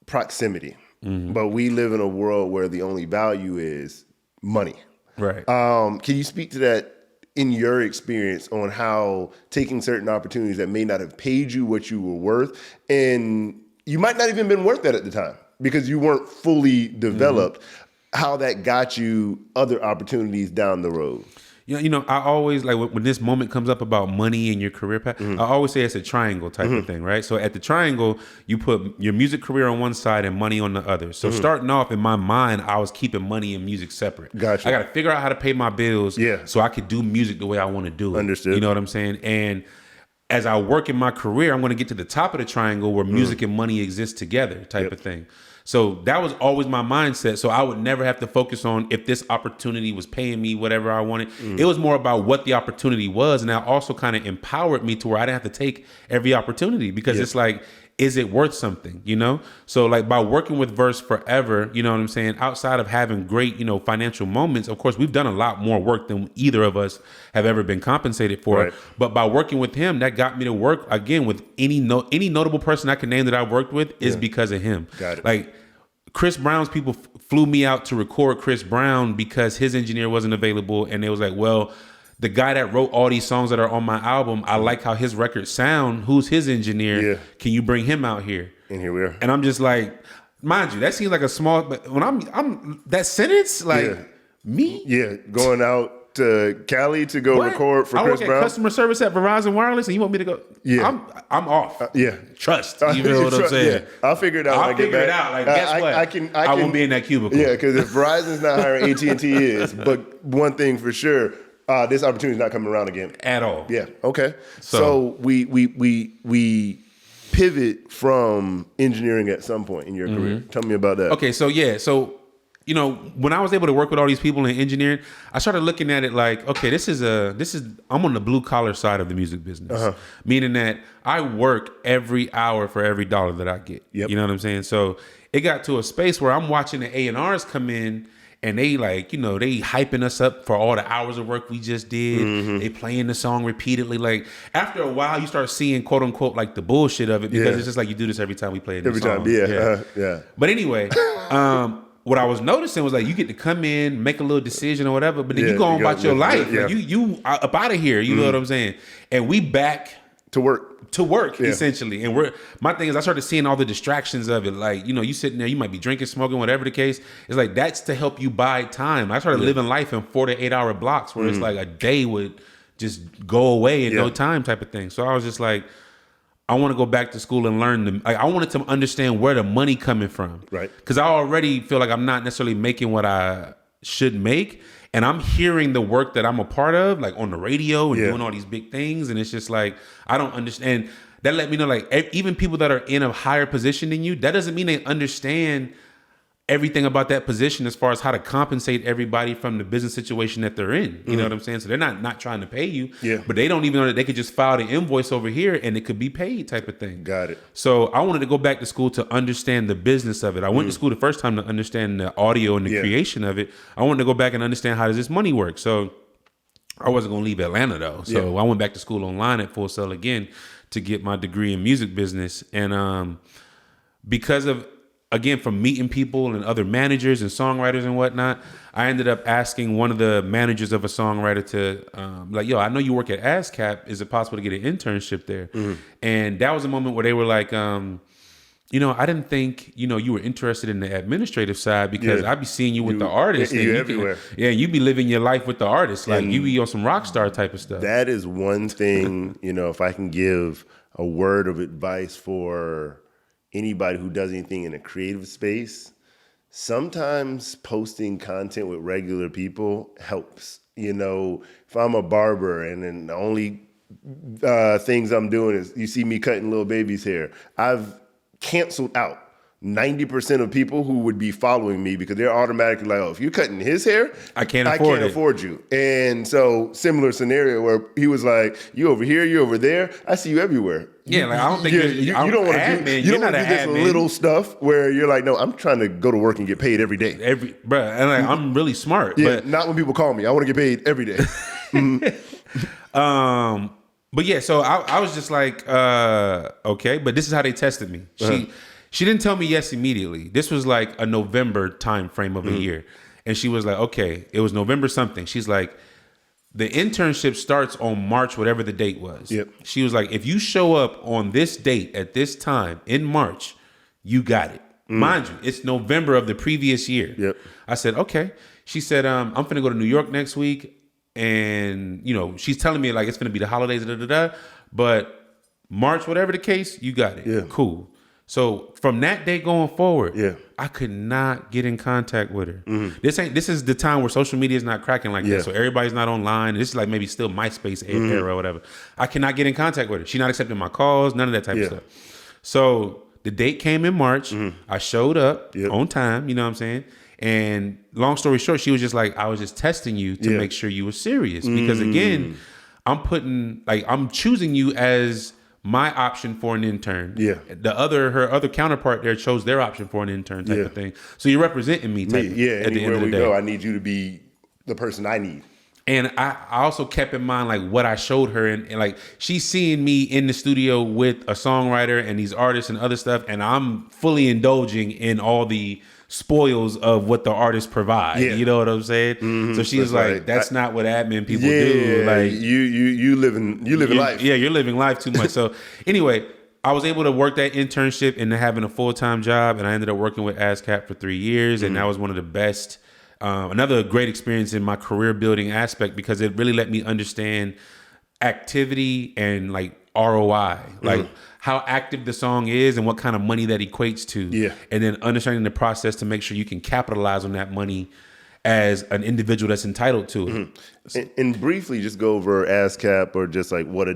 proximity, but we live in a world where the only value is money. Right. Can you speak to that in your experience on how taking certain opportunities that may not have paid you what you were worth, and you might not even been worth that at the time because you weren't fully developed, how that got you other opportunities down the road? I always like when this moment comes up about money in your career path, I always say it's a triangle type of thing, right? So at the triangle, you put your music career on one side and money on the other. So starting off in my mind, I was keeping money and music separate. Gotcha. I got to figure out how to pay my bills so I could do music the way I want to do it. Understood. You know what I'm saying? And as I work in my career, I'm going to get to the top of the triangle where music and money exist together type of thing. So that was always my mindset. So I would never have to focus on if this opportunity was paying me whatever I wanted. It was more about what the opportunity was. And that also kind of empowered me to where I didn't have to take every opportunity because it's like, is it worth something, you know? So like by working with Verse forever, you know what I'm saying? Outside of having great, you know, financial moments, of course, we've done a lot more work than either of us have ever been compensated for. Right. But by working with him, that got me to work again with any notable person I can name that I've worked with is because of him. Got it. Like Chris Brown's people flew me out to record Chris Brown because his engineer wasn't available. And they was like, well, the guy that wrote all these songs that are on my album, I like how his records sound. Who's his engineer? Yeah. Can you bring him out here? And here we are. And I'm just like, mind you, that seems like a small, but when I'm that sentence, like me? Yeah, going out to Cali to go record for I Chris work Brown. at customer service at Verizon Wireless, and you want me to go? Yeah. I'm off. Yeah. Trust. You know what I'm saying? Yeah. I'll figure it out when I get back. Like, guess what? I won't be in that cubicle. Yeah, because if Verizon's not hiring, AT&T is. But one thing for sure, this opportunity is not coming around again. At all. Yeah. Okay. So we pivot from engineering at some point in your career. Tell me about that. Okay. So you know, when I was able to work with all these people in engineering, I started looking at it like, okay, I'm on the blue collar side of the music business, meaning that I work every hour for every dollar that I get. Yep. You know what I'm saying? So it got to a space where I'm watching the A&Rs come in and they like, you know, they hyping us up for all the hours of work we just did. They playing the song repeatedly. Like after a while, you start seeing quote unquote like the bullshit of it because it's just like you do this every time we play a new song. Yeah. But anyway, what I was noticing was like you get to come in, make a little decision or whatever, but then you go on about your life. Yeah. Like, you up out of here. You know what I'm saying? And we back To work. essentially. And my thing is I started seeing all the distractions of it. Like, you know, you sitting there, you might be drinking, smoking, whatever the case. It's like that's to help you buy time. I started living life in 4 to 8 hour blocks where it's like a day would just go away in no time type of thing. So I was just like, I want to go back to school and learn I wanted to understand where the money coming from. Right. Because I already feel like I'm not necessarily making what I should make. And I'm hearing the work that I'm a part of, like on the radio and doing all these big things. And it's just like, I don't understand. That let me know, like, even people that are in a higher position than you, that doesn't mean they understand everything about that position as far as how to compensate everybody from the business situation that they're in. You know what I'm saying? So they're not trying to pay you, but they don't even know that they could just file the invoice over here and it could be paid type of thing. Got it. So I wanted to go back to school to understand the business of it. I went to school the first time to understand the audio and the creation of it. I wanted to go back and understand how does this money work. So I wasn't going to leave Atlanta though. So I went back to school online at Full Sail again to get my degree in music business. And because of, again, from meeting people and other managers and songwriters and whatnot, I ended up asking one of the managers of a songwriter to, like, yo, I know you work at ASCAP. Is it possible to get an internship there? And that was a moment where they were like, you know, I didn't think, you know, you were interested in the administrative side because I'd be seeing you with the artists. Yeah, you everywhere. You be living your life with the artists. Like, you be on some rock star type of stuff. That is one thing, you know, if I can give a word of advice for anybody who does anything in a creative space, sometimes posting content with regular people helps. You know, if I'm a barber and then the only things I'm doing is you see me cutting little baby's hair, I've canceled out 90% of people who would be following me because they're automatically like, oh, if you're cutting his hair, I can't afford you. And so similar scenario where he was like, you over here, you over there. I see you everywhere. Yeah, like I don't think you don't want to do, you don't want to do this little stuff where you're like, no, I'm trying to go to work and get paid every day. Bruh, and like, I'm really smart. Yeah, but not when people call me. I want to get paid every day. But yeah, so I was just like, okay, but this is how they tested me. She didn't tell me yes immediately. This was like a November time frame of a year. And she was like, okay, it was November something. She's like, the internship starts on March, whatever the date was. Yep. She was like, if you show up on this date at this time in March, you got it. Mind you, it's November of the previous year. Yep. I said, okay. She said, I'm finna go to New York next week. And, you know, she's telling me like it's going to be the holidays, but March, whatever the case, you got it. Yeah. Cool. So from that day going forward, Yeah. I could not get in contact with her. This is the time where social media is not cracking like that. So everybody's not online. This is like maybe still MySpace era or whatever. I cannot get in contact with her. She's not accepting my calls, none of that type of stuff. So the date came in March. I showed up on time, you know what I'm saying? And long story short, she was just like, I was just testing you to make sure you were serious. Because again, I'm choosing you as my option for an intern. Yeah. Her other counterpart there chose their option for an intern type of thing. So you're representing me type Yeah, at the end anywhere of the we day. go, I need you to be the person I need. And I also kept in mind like what I showed her, and like she's seeing me in the studio with a songwriter and these artists and other stuff, and I'm fully indulging in all the spoils of what the artists provide. Yeah. You know what I'm saying? Mm-hmm. So she's like, right. that's not what admin people do. Like you living life. Yeah, you're living life too much. So anyway, I was able to work that internship into having a full-time job, and I ended up working with ASCAP for 3 years, and that was one of the best. Another great experience in my career building aspect, because it really let me understand activity and like ROI, like how active the song is and what kind of money that equates to. Yeah. And then understanding the process to make sure you can capitalize on that money as an individual that's entitled to it. And briefly just go over ASCAP, or just like what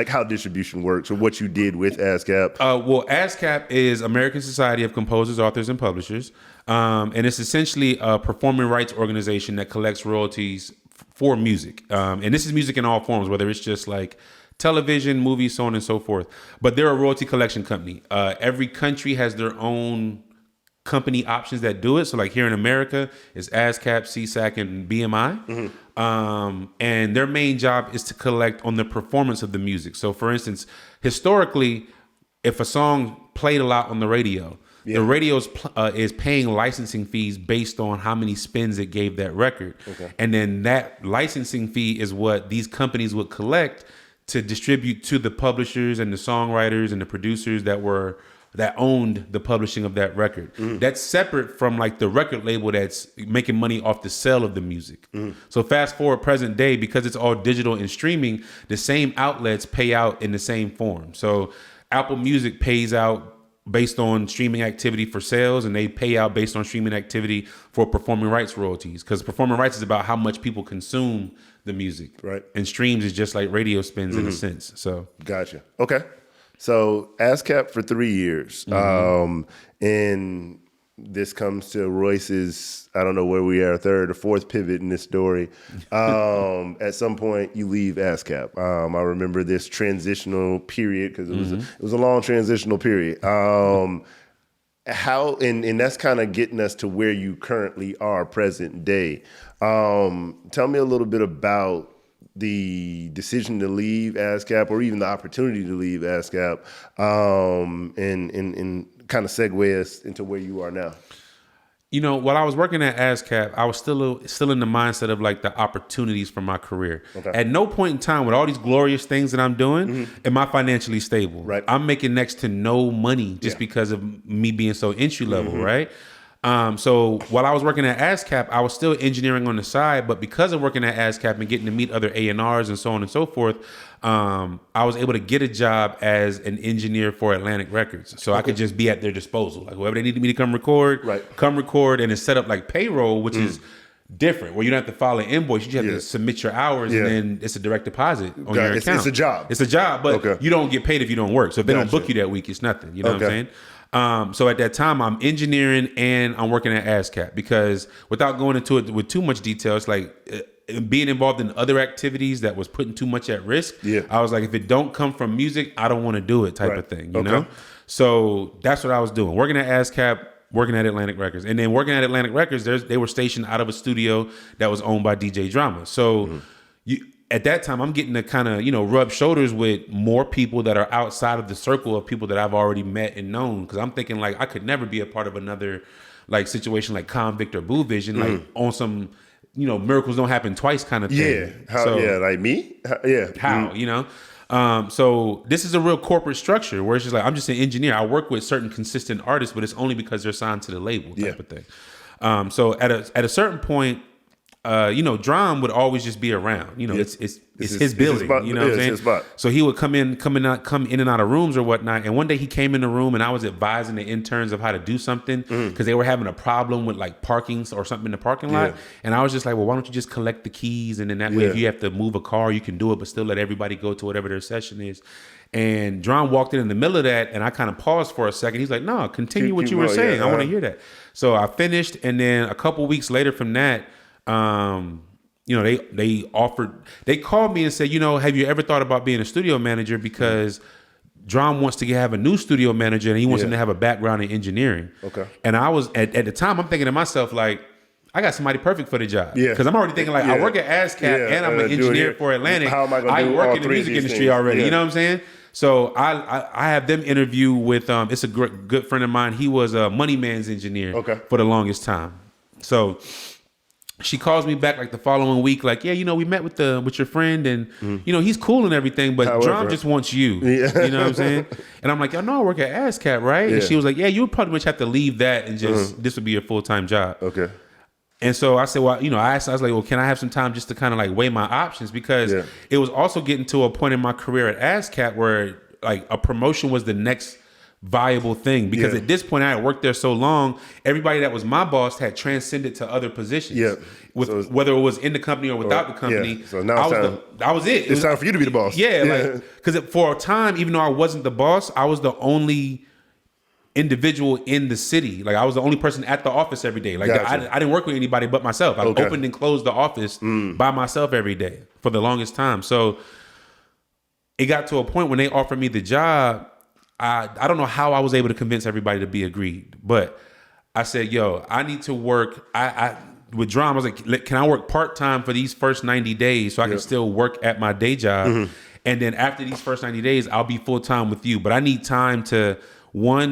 how distribution works, or what you did with ASCAP. Well, ASCAP is American Society of Composers, Authors, and Publishers. And it's essentially a performing rights organization that collects royalties for music. And this is music in all forms, whether it's just like television, movies, so on and so forth. But they're a royalty collection company. Every country has their own company options that do it. So like here in America, it's ASCAP, CSAC, and BMI. And their main job is to collect on the performance of the music. So for instance, historically, if a song played a lot on the radio, the radio is paying licensing fees based on how many spins it gave that record. Okay. And then that licensing fee is what these companies would collect to distribute to the publishers and the songwriters and the producers that owned the publishing of that record. That's separate from like the record label that's making money off the sale of the music. So fast forward present day, because it's all digital and streaming, the same outlets pay out in the same form. So Apple Music pays out based on streaming activity for sales, and they pay out based on streaming activity for performing rights royalties, because performing rights is about how much people consume the music. Right. And streams is just like radio spins in a sense. So Gotcha. Okay. So ASCAP for 3 years. And this comes to Royce's, I don't know where we are, third or fourth pivot in this story. At some point you leave ASCAP. I remember this transitional period, because it was a long transitional period. How, and that's kind of getting us to where you currently are present day. Tell me a little bit about the decision to leave ASCAP, or even the opportunity to leave ASCAP, and kind of segue us into where you are now. You know, while I was working at ASCAP, I was still in the mindset of like the opportunities for my career. Okay. At no point in time with all these glorious things that I'm doing, am I financially stable. Right. I'm making next to no money just because of me being so entry level, right? So while I was working at ASCAP, I was still engineering on the side, but because of working at ASCAP and getting to meet other A&Rs and so on and so forth, I was able to get a job as an engineer for Atlantic Records. So I could just be at their disposal. Like whoever they needed me to come record, and it's set up like payroll, which is different, where you don't have to file an invoice. You just have to submit your hours, and then it's a direct deposit on your account. It's a job. It's a job, but you don't get paid if you don't work. So if they don't book you that week, it's nothing. You know what I'm saying? So at that time, I'm engineering and I'm working at ASCAP, because without going into it with too much detail, it's like being involved in other activities that was putting too much at risk. I was like, if it don't come from music, I don't want to do it type of thing, you know? So that's what I was doing. Working at ASCAP, working at Atlantic Records. And then working at Atlantic Records, they were stationed out of a studio that was owned by DJ Drama. So at that time, I'm getting to kind of, rub shoulders with more people that are outside of the circle of people that I've already met and known. Because I'm thinking like I could never be a part of another like situation like Convict or Boo Vision, like on some, miracles don't happen twice kind of thing. Like me? How, so this is a real corporate structure where it's just like, I'm just an engineer. I work with certain consistent artists, but it's only because they're signed to the label type of thing. So at a certain point, Drum would always just be around. It's his building. You know what I'm saying? So he would come in and out of rooms or whatnot. And one day he came in the room and I was advising the interns of how to do something because they were having a problem with like parking or something in the parking lot. And I was just like, well, why don't you just collect the keys, and then that way if you have to move a car, you can do it, but still let everybody go to whatever their session is. And Drum walked in the middle of that, and I kind of paused for a second. He's like, no, continue what you were saying. I want to hear that. So I finished, and then a couple weeks later from that, they called me and said, have you ever thought about being a studio manager? Because Drum wants to have a new studio manager, and he wants him to have a background in engineering. Okay. And I was at the time, I'm thinking to myself like, I got somebody perfect for the job. Yeah. Because I'm already thinking like, I work at ASCAP and I'm an engineer for Atlantic. How am I going to do work all in the three music of these industry things? already. Yeah. You know what I'm saying? So I have them interview with it's a good friend of mine. He was a Money Man's engineer for the longest time. So she calls me back like the following week, like, yeah, we met with your friend, and he's cool and everything, but Drum just wants you. Yeah. You know what I'm saying? And I'm like, yo, no, I work at ASCAP, right? And she was like, yeah, you would pretty much have to leave that and just this would be your full-time job. Okay. And so I said, well, I was like, well, can I have some time just to kind of like weigh my options? Because it was also getting to a point in my career at ASCAP where like a promotion was the next viable thing. Because at this point I had worked there so long, everybody that was my boss had transcended to other positions. Yeah. Whether it was in the company or without the company. Yeah. So now that was it. It's time for you to be the boss. Yeah. Like, because for a time, even though I wasn't the boss, I was the only individual in the city. Like I was the only person at the office every day. Like I didn't work with anybody but myself. I opened and closed the office by myself every day for the longest time. So it got to a point when they offered me the job. I don't know how I was able to convince everybody to be agreed, but I said, yo, I need to work. I with Drum, I was like, can I work part-time for these first 90 days so I can still work at my day job? And then after these first 90 days, I'll be full-time with you. But I need time to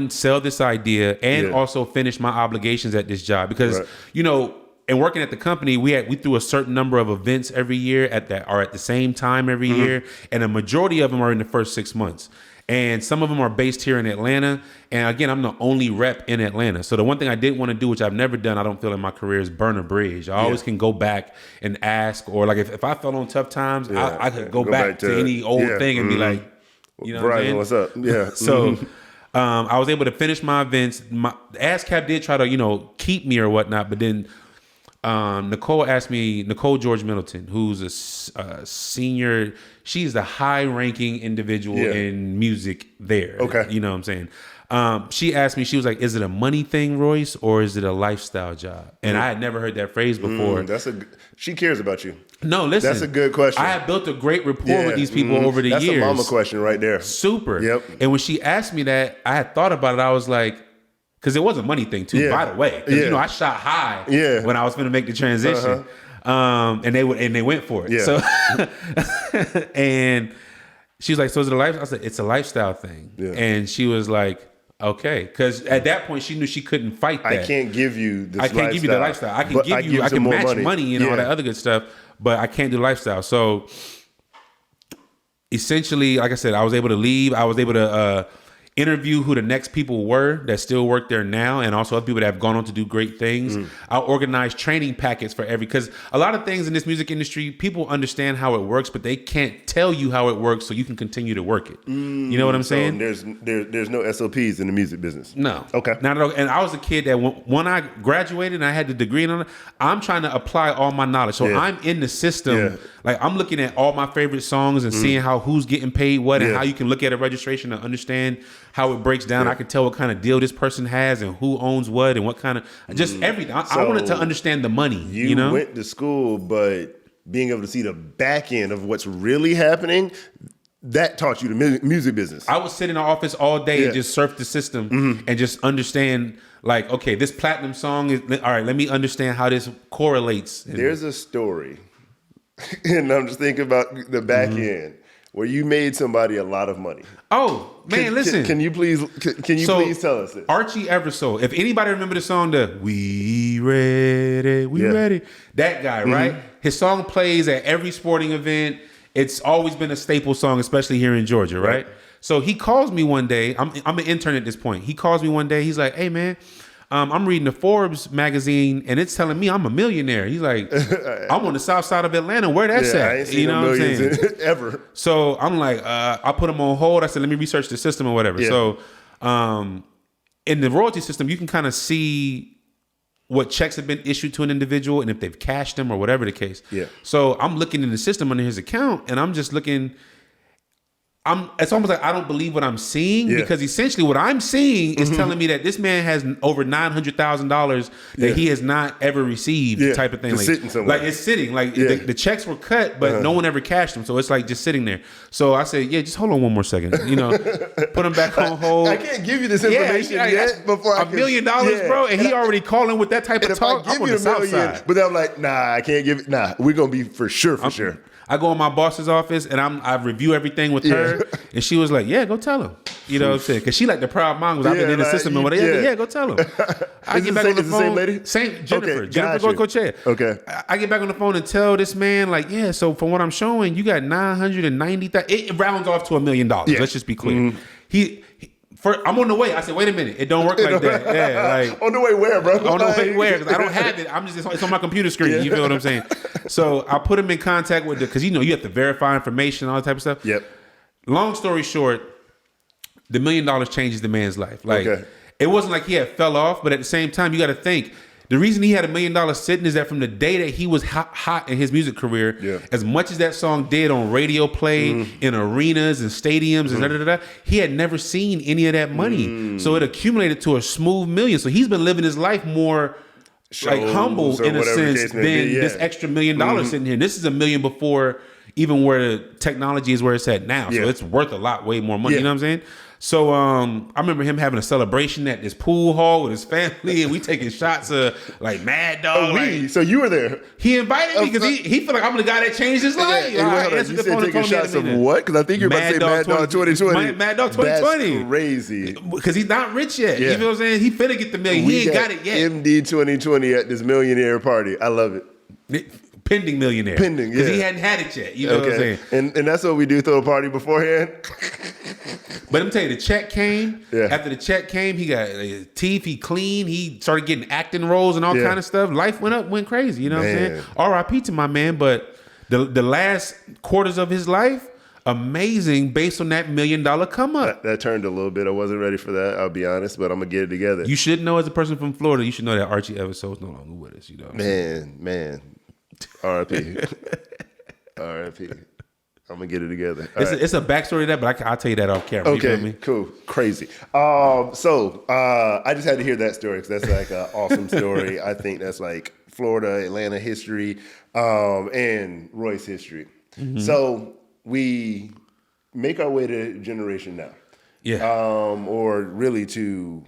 sell this idea and also finish my obligations at this job because, and working at the company, we threw a certain number of events every year at the same time every year. And a majority of them are in the first 6 months. And some of them are based here in Atlanta. And again, I'm the only rep in Atlanta. So the one thing I didn't want to do, which I've never done, I don't feel in my career, is burn a bridge. I always can go back and ask, or like if I felt on tough times, I could go back to any old thing and be like, Brian, what's up? Yeah. So I was able to finish my events. ASCAP did try to, keep me or whatnot, but then Nicole George Middleton, who's a senior, she's the high-ranking individual in music there. Okay. You know what I'm saying? She asked me, she was like, is it a money thing, Royce, or is it a lifestyle job? And I had never heard that phrase before. She cares about you. No, listen. That's a good question. I have built a great rapport with these people over the years. That's a mama question right there. Super. Yep. And when she asked me that, I had thought about it. I was like, because it was a money thing too, by the way. Because I shot high when I was going to make the transition, and they went for it. Yeah. So, and she was like, "So is it a life?" I said, "It's a lifestyle thing." Yeah. And she was like, "Okay," because at that point she knew she couldn't fight that. I can't give you this. I can't give you the lifestyle. I can match money and all that other good stuff, but I can't do lifestyle. So essentially, like I said, I was able to leave. I was able to interview who the next people were that still work there now, and also other people that have gone on to do great things. I'll organize training packets for because a lot of things in this music industry, people understand how it works, but they can't tell you how it works so you can continue to work it. You know what I'm saying? There's no SOPs in the music business. No. Okay. Not at all. And I was a kid that when I graduated and I had the degree in it, I'm trying to apply all my knowledge. So I'm in the system. Yeah. Like I'm looking at all my favorite songs and seeing who's getting paid what and how you can look at a registration and understand how it breaks down. I can tell what kind of deal this person has and who owns what and what kind of just everything. I wanted to understand the money. You went to school, but being able to see the back end of what's really happening, that taught you the music business. I would sit in the office all day and just surf the system and just understand, like, okay, this platinum song is all right. Let me understand how this correlates. There's a story, and I'm just thinking about the back end where you made somebody a lot of money. Oh man, listen! Can you please please tell us this? Archie Eversole. If anybody remember the song, We Ready, that guy, right? His song plays at every sporting event. It's always been a staple song, especially here in Georgia, right? So he calls me one day. I'm an intern at this point. He calls me one day. He's like, "Hey man, I'm reading the Forbes magazine and it's telling me I'm a millionaire." He's like, "I'm on the south side of Atlanta. Where that's at?" I ain't seen no millions ever. So I'm like, I put him on hold. I said, "Let me research the system or whatever." Yeah. So in the royalty system, you can kind of see what checks have been issued to an individual and if they've cashed them or whatever the case. Yeah. So I'm looking in the system under his account and I'm just looking. it's almost like I don't believe what I'm seeing because essentially what I'm seeing is telling me that this man has over $900,000 that he has not ever received, type of thing. Just sitting somewhere. Like it's sitting. Like the checks were cut, but no one ever cashed them, so it's like just sitting there. So I said, just hold on one more second. Put him back on hold. I can't give you this information yet before $1 million, bro, and he already calling with that type of talk. If I give you $1 million, but I'm like, nah, I can't give it. Nah, we're gonna be for sure. I go in my boss's office and I review everything with her, and she was like, "Yeah, go tell him." You know what I'm saying? Because she like the proud mom. I've been in the system and whatever. Yeah, go tell him. I get back on the phone. The same lady? Same Jennifer. Okay, Jennifer Goicoechea. Okay. I get back on the phone and tell this man like, so from what I'm showing, you got 990,000. It rounds off to $1 million. Let's just be clear. I'm on the way. I said, wait a minute. It don't work like that. Yeah, like on the way where, bro? On the way where? Because I don't have it. It's on my computer screen. You feel what I'm saying? So I put him in contact with because you have to verify information, all that type of stuff. Yep. Long story short, the $1 million changes the man's life. Like it wasn't like he had fell off, but at the same time, you got to think. The reason he had $1 million sitting is that from the day that he was hot in his music career, as much as that song did on radio play, in arenas and stadiums and he had never seen any of that money. So it accumulated to a smooth $1 million. So he's been living his life more like humble in a sense than this extra $1 million sitting here. This is $1 million before even where the technology is where it's at now. So it's worth a lot, way more money. You know what I'm saying? So I remember him having a celebration at this pool hall with his family, and we taking shots of like Mad Dog. So you were there. He invited me because he feel like I'm the guy that changed his life. You said taking shots of what? Because I think you're about to say Mad Dog 2020. Mad Dog 2020. That's crazy. Because he's not rich yet. You feel what I'm saying? He finna get the million. He ain't got it yet. MD 2020 at this millionaire party. I love it. Pending millionaire. Because he hadn't had it yet. You know what I'm saying? And that's what we do, throw a party beforehand. But I'm telling you, the check came. After the check came, he got his teeth, he cleaned, he started getting acting roles and all kind of stuff. Life went crazy, you know what I'm saying? R.I.P. to my man, but the last quarters of his life, amazing based on that $1 million come up. That turned a little bit. I wasn't ready for that, I'll be honest, but I'm going to get it together. You should know as a person from Florida, you should know that Archie Everso's no longer with us, you know what I'm saying? Man. R.I.P. R.I.P. I'm gonna get it together. It's a backstory to that, but I'll tell you that off camera. Okay, you feel me? Cool, crazy. So I just had to hear that story because that's like an awesome story. I think that's like Florida, Atlanta history, and Royce history. So we make our way to Generation Now, or really to.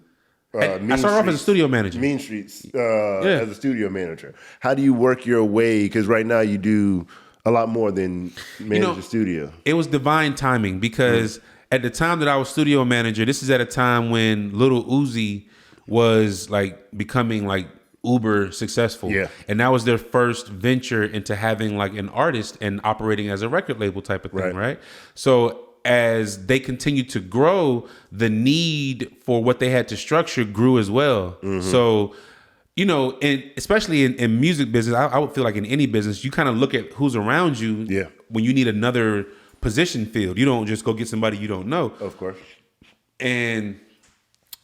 I started off as a studio manager. Mean Streets as a studio manager. How do you work your way? Because right now you do a lot more than manage a studio. It was divine timing because at the time that I was studio manager, this is at a time when Lil Uzi was like becoming like uber successful. And that was their first venture into having like an artist and operating as a record label type of thing, right? So as they continued to grow, the need for what they had to structure grew as well. So, and especially in music business, I would feel like in any business, you kind of look at who's around you when you need another position filled. You don't just go get somebody you don't know. Of course. And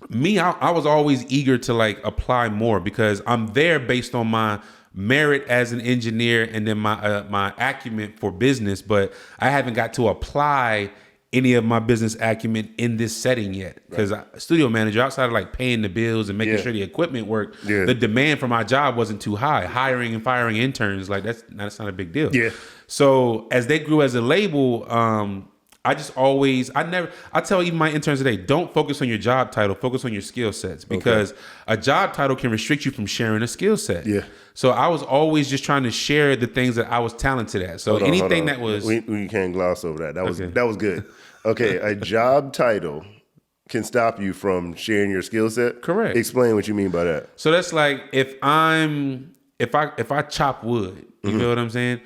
me, I was always eager to like apply more because I'm there based on my merit as an engineer and then my acumen for business, but I haven't got to apply any of my business acumen in this setting yet. Because studio manager, outside of like paying the bills and making sure the equipment worked, the demand for my job wasn't too high. Hiring and firing interns, like that's not a big deal. So as they grew as a label, I tell even my interns today, don't focus on your job title, focus on your skill sets, because a job title can restrict you from sharing a skill set. So I was always just trying to share the things that I was talented at. So anything that was... We can't gloss over that. That was good. Okay, a job title can stop you from sharing your skill set? Correct. Explain what you mean by that. So that's like if I chop wood, you feel what I'm saying?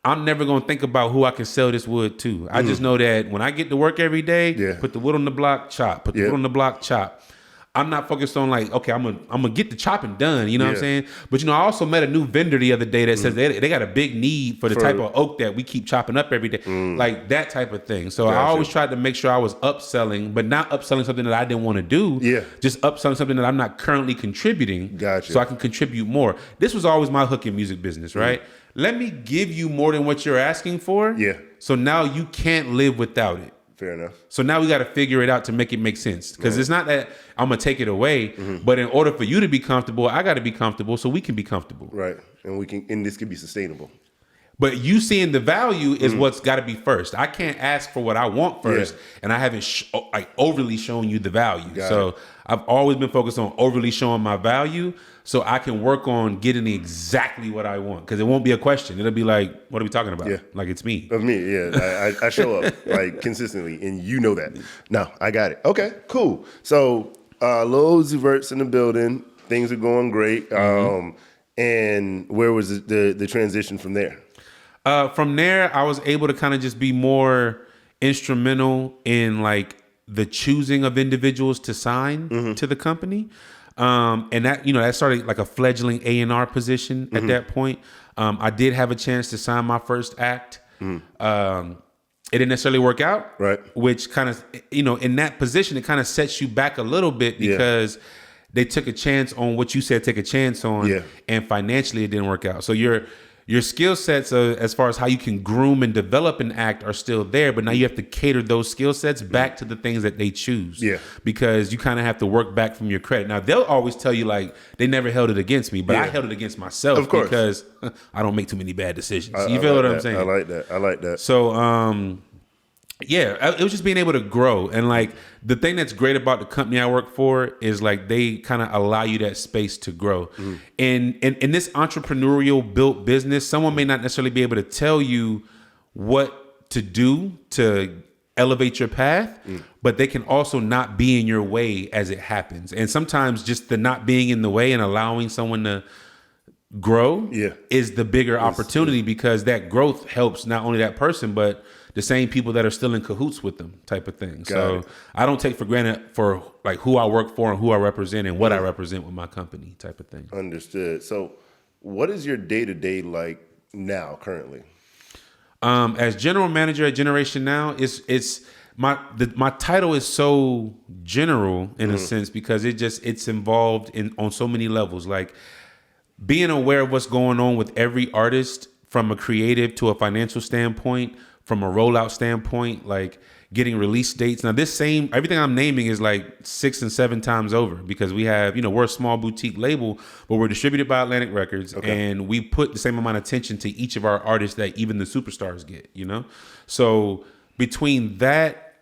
I'm never going to think about who I can sell this wood to. I just know that when I get to work every day, put the wood on the block, chop. Put the wood on the block, chop. I'm not focused on like, okay, I'm gonna get the chopping done. You know what I'm saying? But I also met a new vendor the other day that says they got a big need for the type of oak that we keep chopping up every day, like that type of thing. So I always tried to make sure I was upselling, but not upselling something that I didn't want to do. Just upselling something that I'm not currently contributing. So I can contribute more. This was always my hook in music business, right? Let me give you more than what you're asking for. So now you can't live without it. Fair enough. So now we got to figure it out to make it make sense. Because it's not that I'm going to take it away, but in order for you to be comfortable, I got to be comfortable so we can be comfortable. Right. And this can be sustainable. But you seeing the value is what's got to be first. I can't ask for what I want first, and I haven't overly shown you the value. So I've always been focused on overly showing my value so I can work on getting exactly what I want. Because it won't be a question. It'll be like, what are we talking about? Yeah. Like it's me. Of me, yeah. I show up like consistently, and you know that. No, I got it. Okay, cool. So Lil Uzi Vert's in the building. Things are going great. And where was the transition from there? From there, I was able to kind of just be more instrumental in like the choosing of individuals to sign to the company. And that, that started like a fledgling A&R position at that point. I did have a chance to sign my first act. It didn't necessarily work out, right? Which kind of, in that position, it kind of sets you back a little bit because they took a chance on what you said, take a chance on. And financially it didn't work out. So your skill sets as far as how you can groom and develop an act are still there, but now you have to cater those skill sets back to the things that they choose. Because you kind of have to work back from your credit. Now, they'll always tell you like they never held it against me, but I held it against myself, of course, because I don't make too many bad decisions. You feel what I'm saying? I like that. So, it was just being able to grow. And like the thing that's great about the company I work for is like they kind of allow you that space to grow. And in this entrepreneurial built business, someone may not necessarily be able to tell you what to do to elevate your path, but they can also not be in your way as it happens. And sometimes just the not being in the way and allowing someone to grow is the bigger opportunity, because that growth helps not only that person, but the same people that are still in cahoots with them, type of thing. So I don't take for granted for like who I work for and who I represent and what I represent with my company, type of thing. Understood. So what is your day-to-day like now currently? As general manager at Generation Now, it's my title is so general in a sense, because it's involved on so many levels, like being aware of what's going on with every artist from a creative to a financial standpoint, from a rollout standpoint, like getting release dates. Now everything I'm naming is like 6 and 7 times over, because we have, we're a small boutique label, but we're distributed by Atlantic Records, and we put the same amount of attention to each of our artists that even the superstars get, So between that,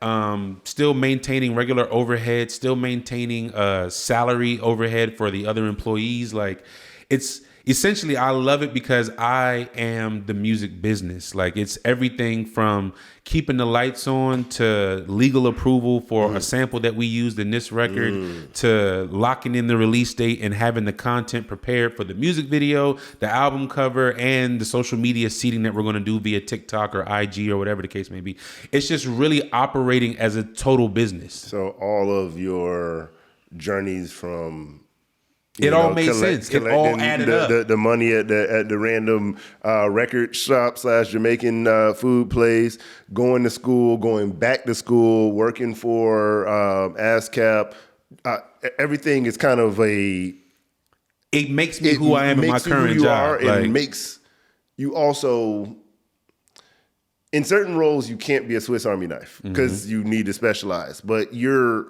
still maintaining regular overhead, still maintaining salary overhead for the other employees, like it's essentially, I love it because I am the music business. Like it's everything from keeping the lights on to legal approval for a sample that we used in this record to locking in the release date and having the content prepared for the music video, the album cover, and the social media seeding that we're going to do via TikTok or IG or whatever the case may be. It's just really operating as a total business. So all of your journeys from all made sense. It all added up. The money at the random record shop / Jamaican food place, going to school, going back to school, working for ASCAP. Everything is kind of it makes me who I am in my current job. It makes you also, in certain roles, you can't be a Swiss Army knife because you need to specialize. But you're,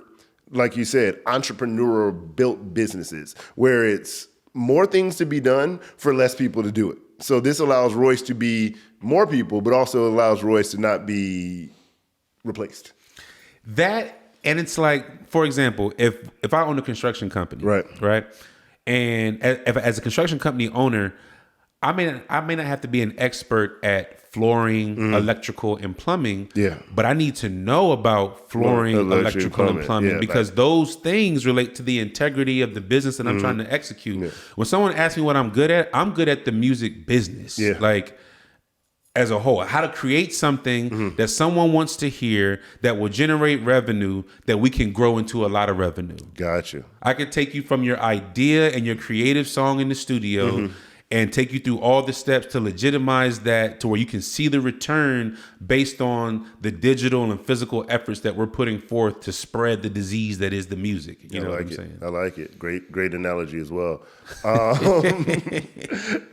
like you said, entrepreneurial built businesses where it's more things to be done for less people to do it. So this allows Royce to be more people, but also allows Royce to not be replaced. That, and it's like, for example, if I own a construction company, right, and as a construction company owner, I may not have to be an expert at flooring, electrical, and plumbing. But I need to know about flooring, electrical, and plumbing because those things relate to the integrity of the business that I'm trying to execute. When someone asks me what I'm good at the music business. Like as a whole, how to create something that someone wants to hear that will generate revenue that we can grow into a lot of revenue. Gotcha. I could take you from your idea and your creative song in the studio and take you through all the steps to legitimize that to where you can see the return based on the digital and physical efforts that we're putting forth to spread the disease that is the music. You know what I'm saying? I like it. Great analogy as well. So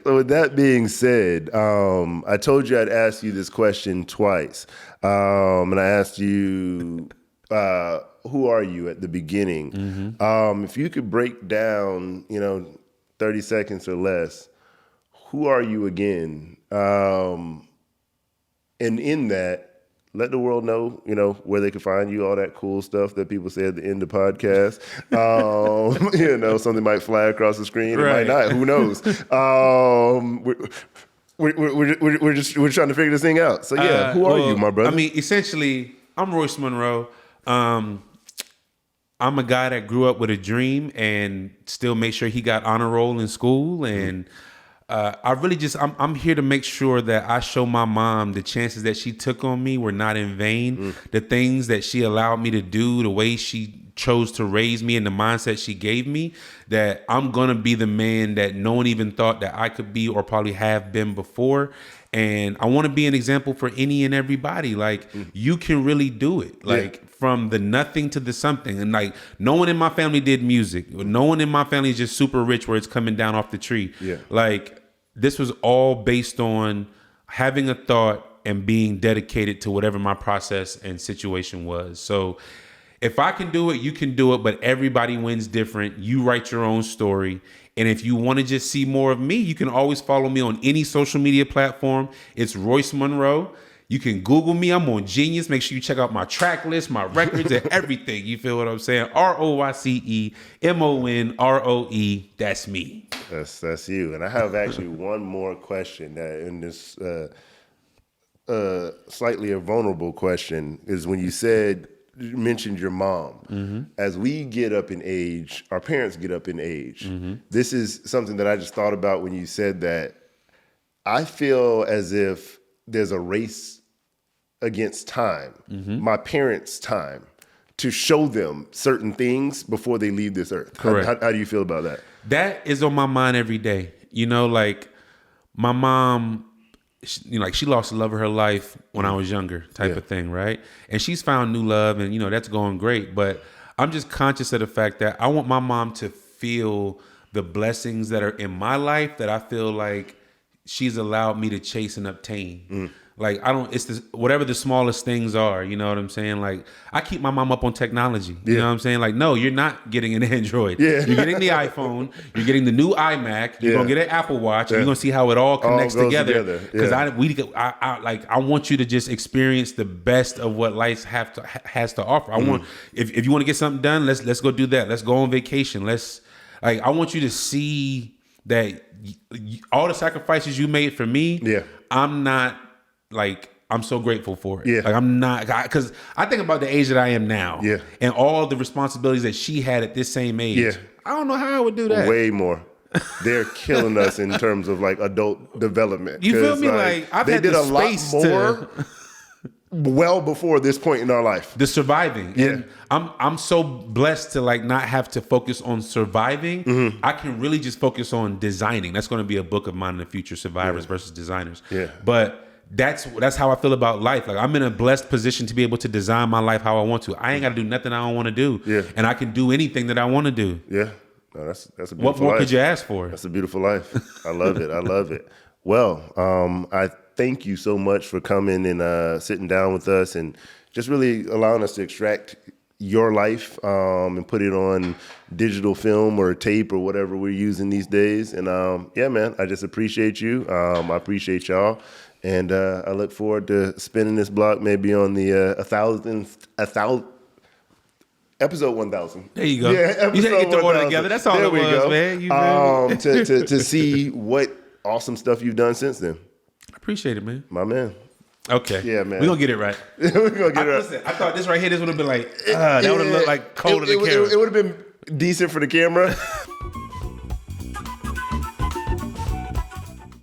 with that being said, I told you I'd ask you this question twice. And I asked you, who are you at the beginning? If you could break down, 30 seconds or less, who are you again? And in that, let the world know, where they can find you, all that cool stuff that people say at the end of podcasts. Something might fly across the screen, right. It might not. Who knows? We're trying to figure this thing out. So who are you, my brother? I mean, essentially, I'm Royce Monroe. I'm a guy that grew up with a dream and still make sure he got honor roll in school. And I really I'm here to make sure that I show my mom the chances that she took on me were not in vain. The things that she allowed me to do, the way she chose to raise me and the mindset she gave me, that I'm going to be the man that no one even thought that I could be or probably have been before. And I want to be an example for any and everybody. Like, you can really do it. Like, from the nothing to the something. And like, no one in my family did music. No one in my family is just super rich where it's coming down off the tree. Like, this was all based on having a thought and being dedicated to whatever my process and situation was. So if I can do it, you can do it, but everybody wins different. You write your own story. And if you want to just see more of me, you can always follow me on any social media platform. It's Royce Monroe. You can Google me. I'm on Genius. Make sure you check out my track list, my records, and everything. You feel what I'm saying? RoyceMonroe. That's me. That's you. And I have actually one more question that in this slightly a vulnerable question is when you mentioned your mom. As we get up in age, our parents get up in age. This is something that I just thought about when you said that. I feel as if there's a race against time, my parents' time, to show them certain things before they leave this earth. Correct. How do you feel about that? That is on my mind every day. Like my mom, she lost the love of her life when I was younger, type of thing, right? And she's found new love, and that's going great. But I'm just conscious of the fact that I want my mom to feel the blessings that are in my life that I feel like she's allowed me to chase and obtain. Like, whatever the smallest things are, you know what I'm saying? Like, I keep my mom up on technology. You know what I'm saying? Like, no, you're not getting an Android. You're getting the iPhone. You're getting the new iMac. You're going to get an Apple Watch. And you're going to see how it all connects together. Because I want you to just experience the best of what life has to offer. I want, if you want to get something done, let's go do that. Let's go on vacation. I want you to see that all the sacrifices you made for me, I'm so grateful for it. I'm not, because I think about the age that I am now, and all the responsibilities that she had at this same age. I don't know how I would do that. Way more. They're killing us in terms of adult development. You feel me? I've had the space more well before this point in our life. The surviving. And I'm so blessed to not have to focus on surviving. I can really just focus on designing. That's going to be a book of mine in the future, Survivors versus Designers. But that's how I feel about life. I'm in a blessed position to be able to design my life how I want to. I ain't got to do nothing I don't want to do. And I can do anything that I want to do. No, that's a beautiful What more life. could you ask for? That's a beautiful life. I love it. I love it. Well, I thank you so much for coming and sitting down with us and just really allowing us to extract your life and put it on digital film or tape or whatever we're using these days. And man, I just appreciate you. I appreciate y'all. And I look forward to spinning this block maybe on the 1,000th episode 1,000. There you go. You didn't get the order together. That's all there it was, go. Man. To see what awesome stuff you've done since then. I appreciate it, man. My man. Okay. Yeah, man. We're going to get it right. We're going to get it right. Listen, I thought this right here, this would have been that would have looked like cold to the camera. It would have been decent for the camera.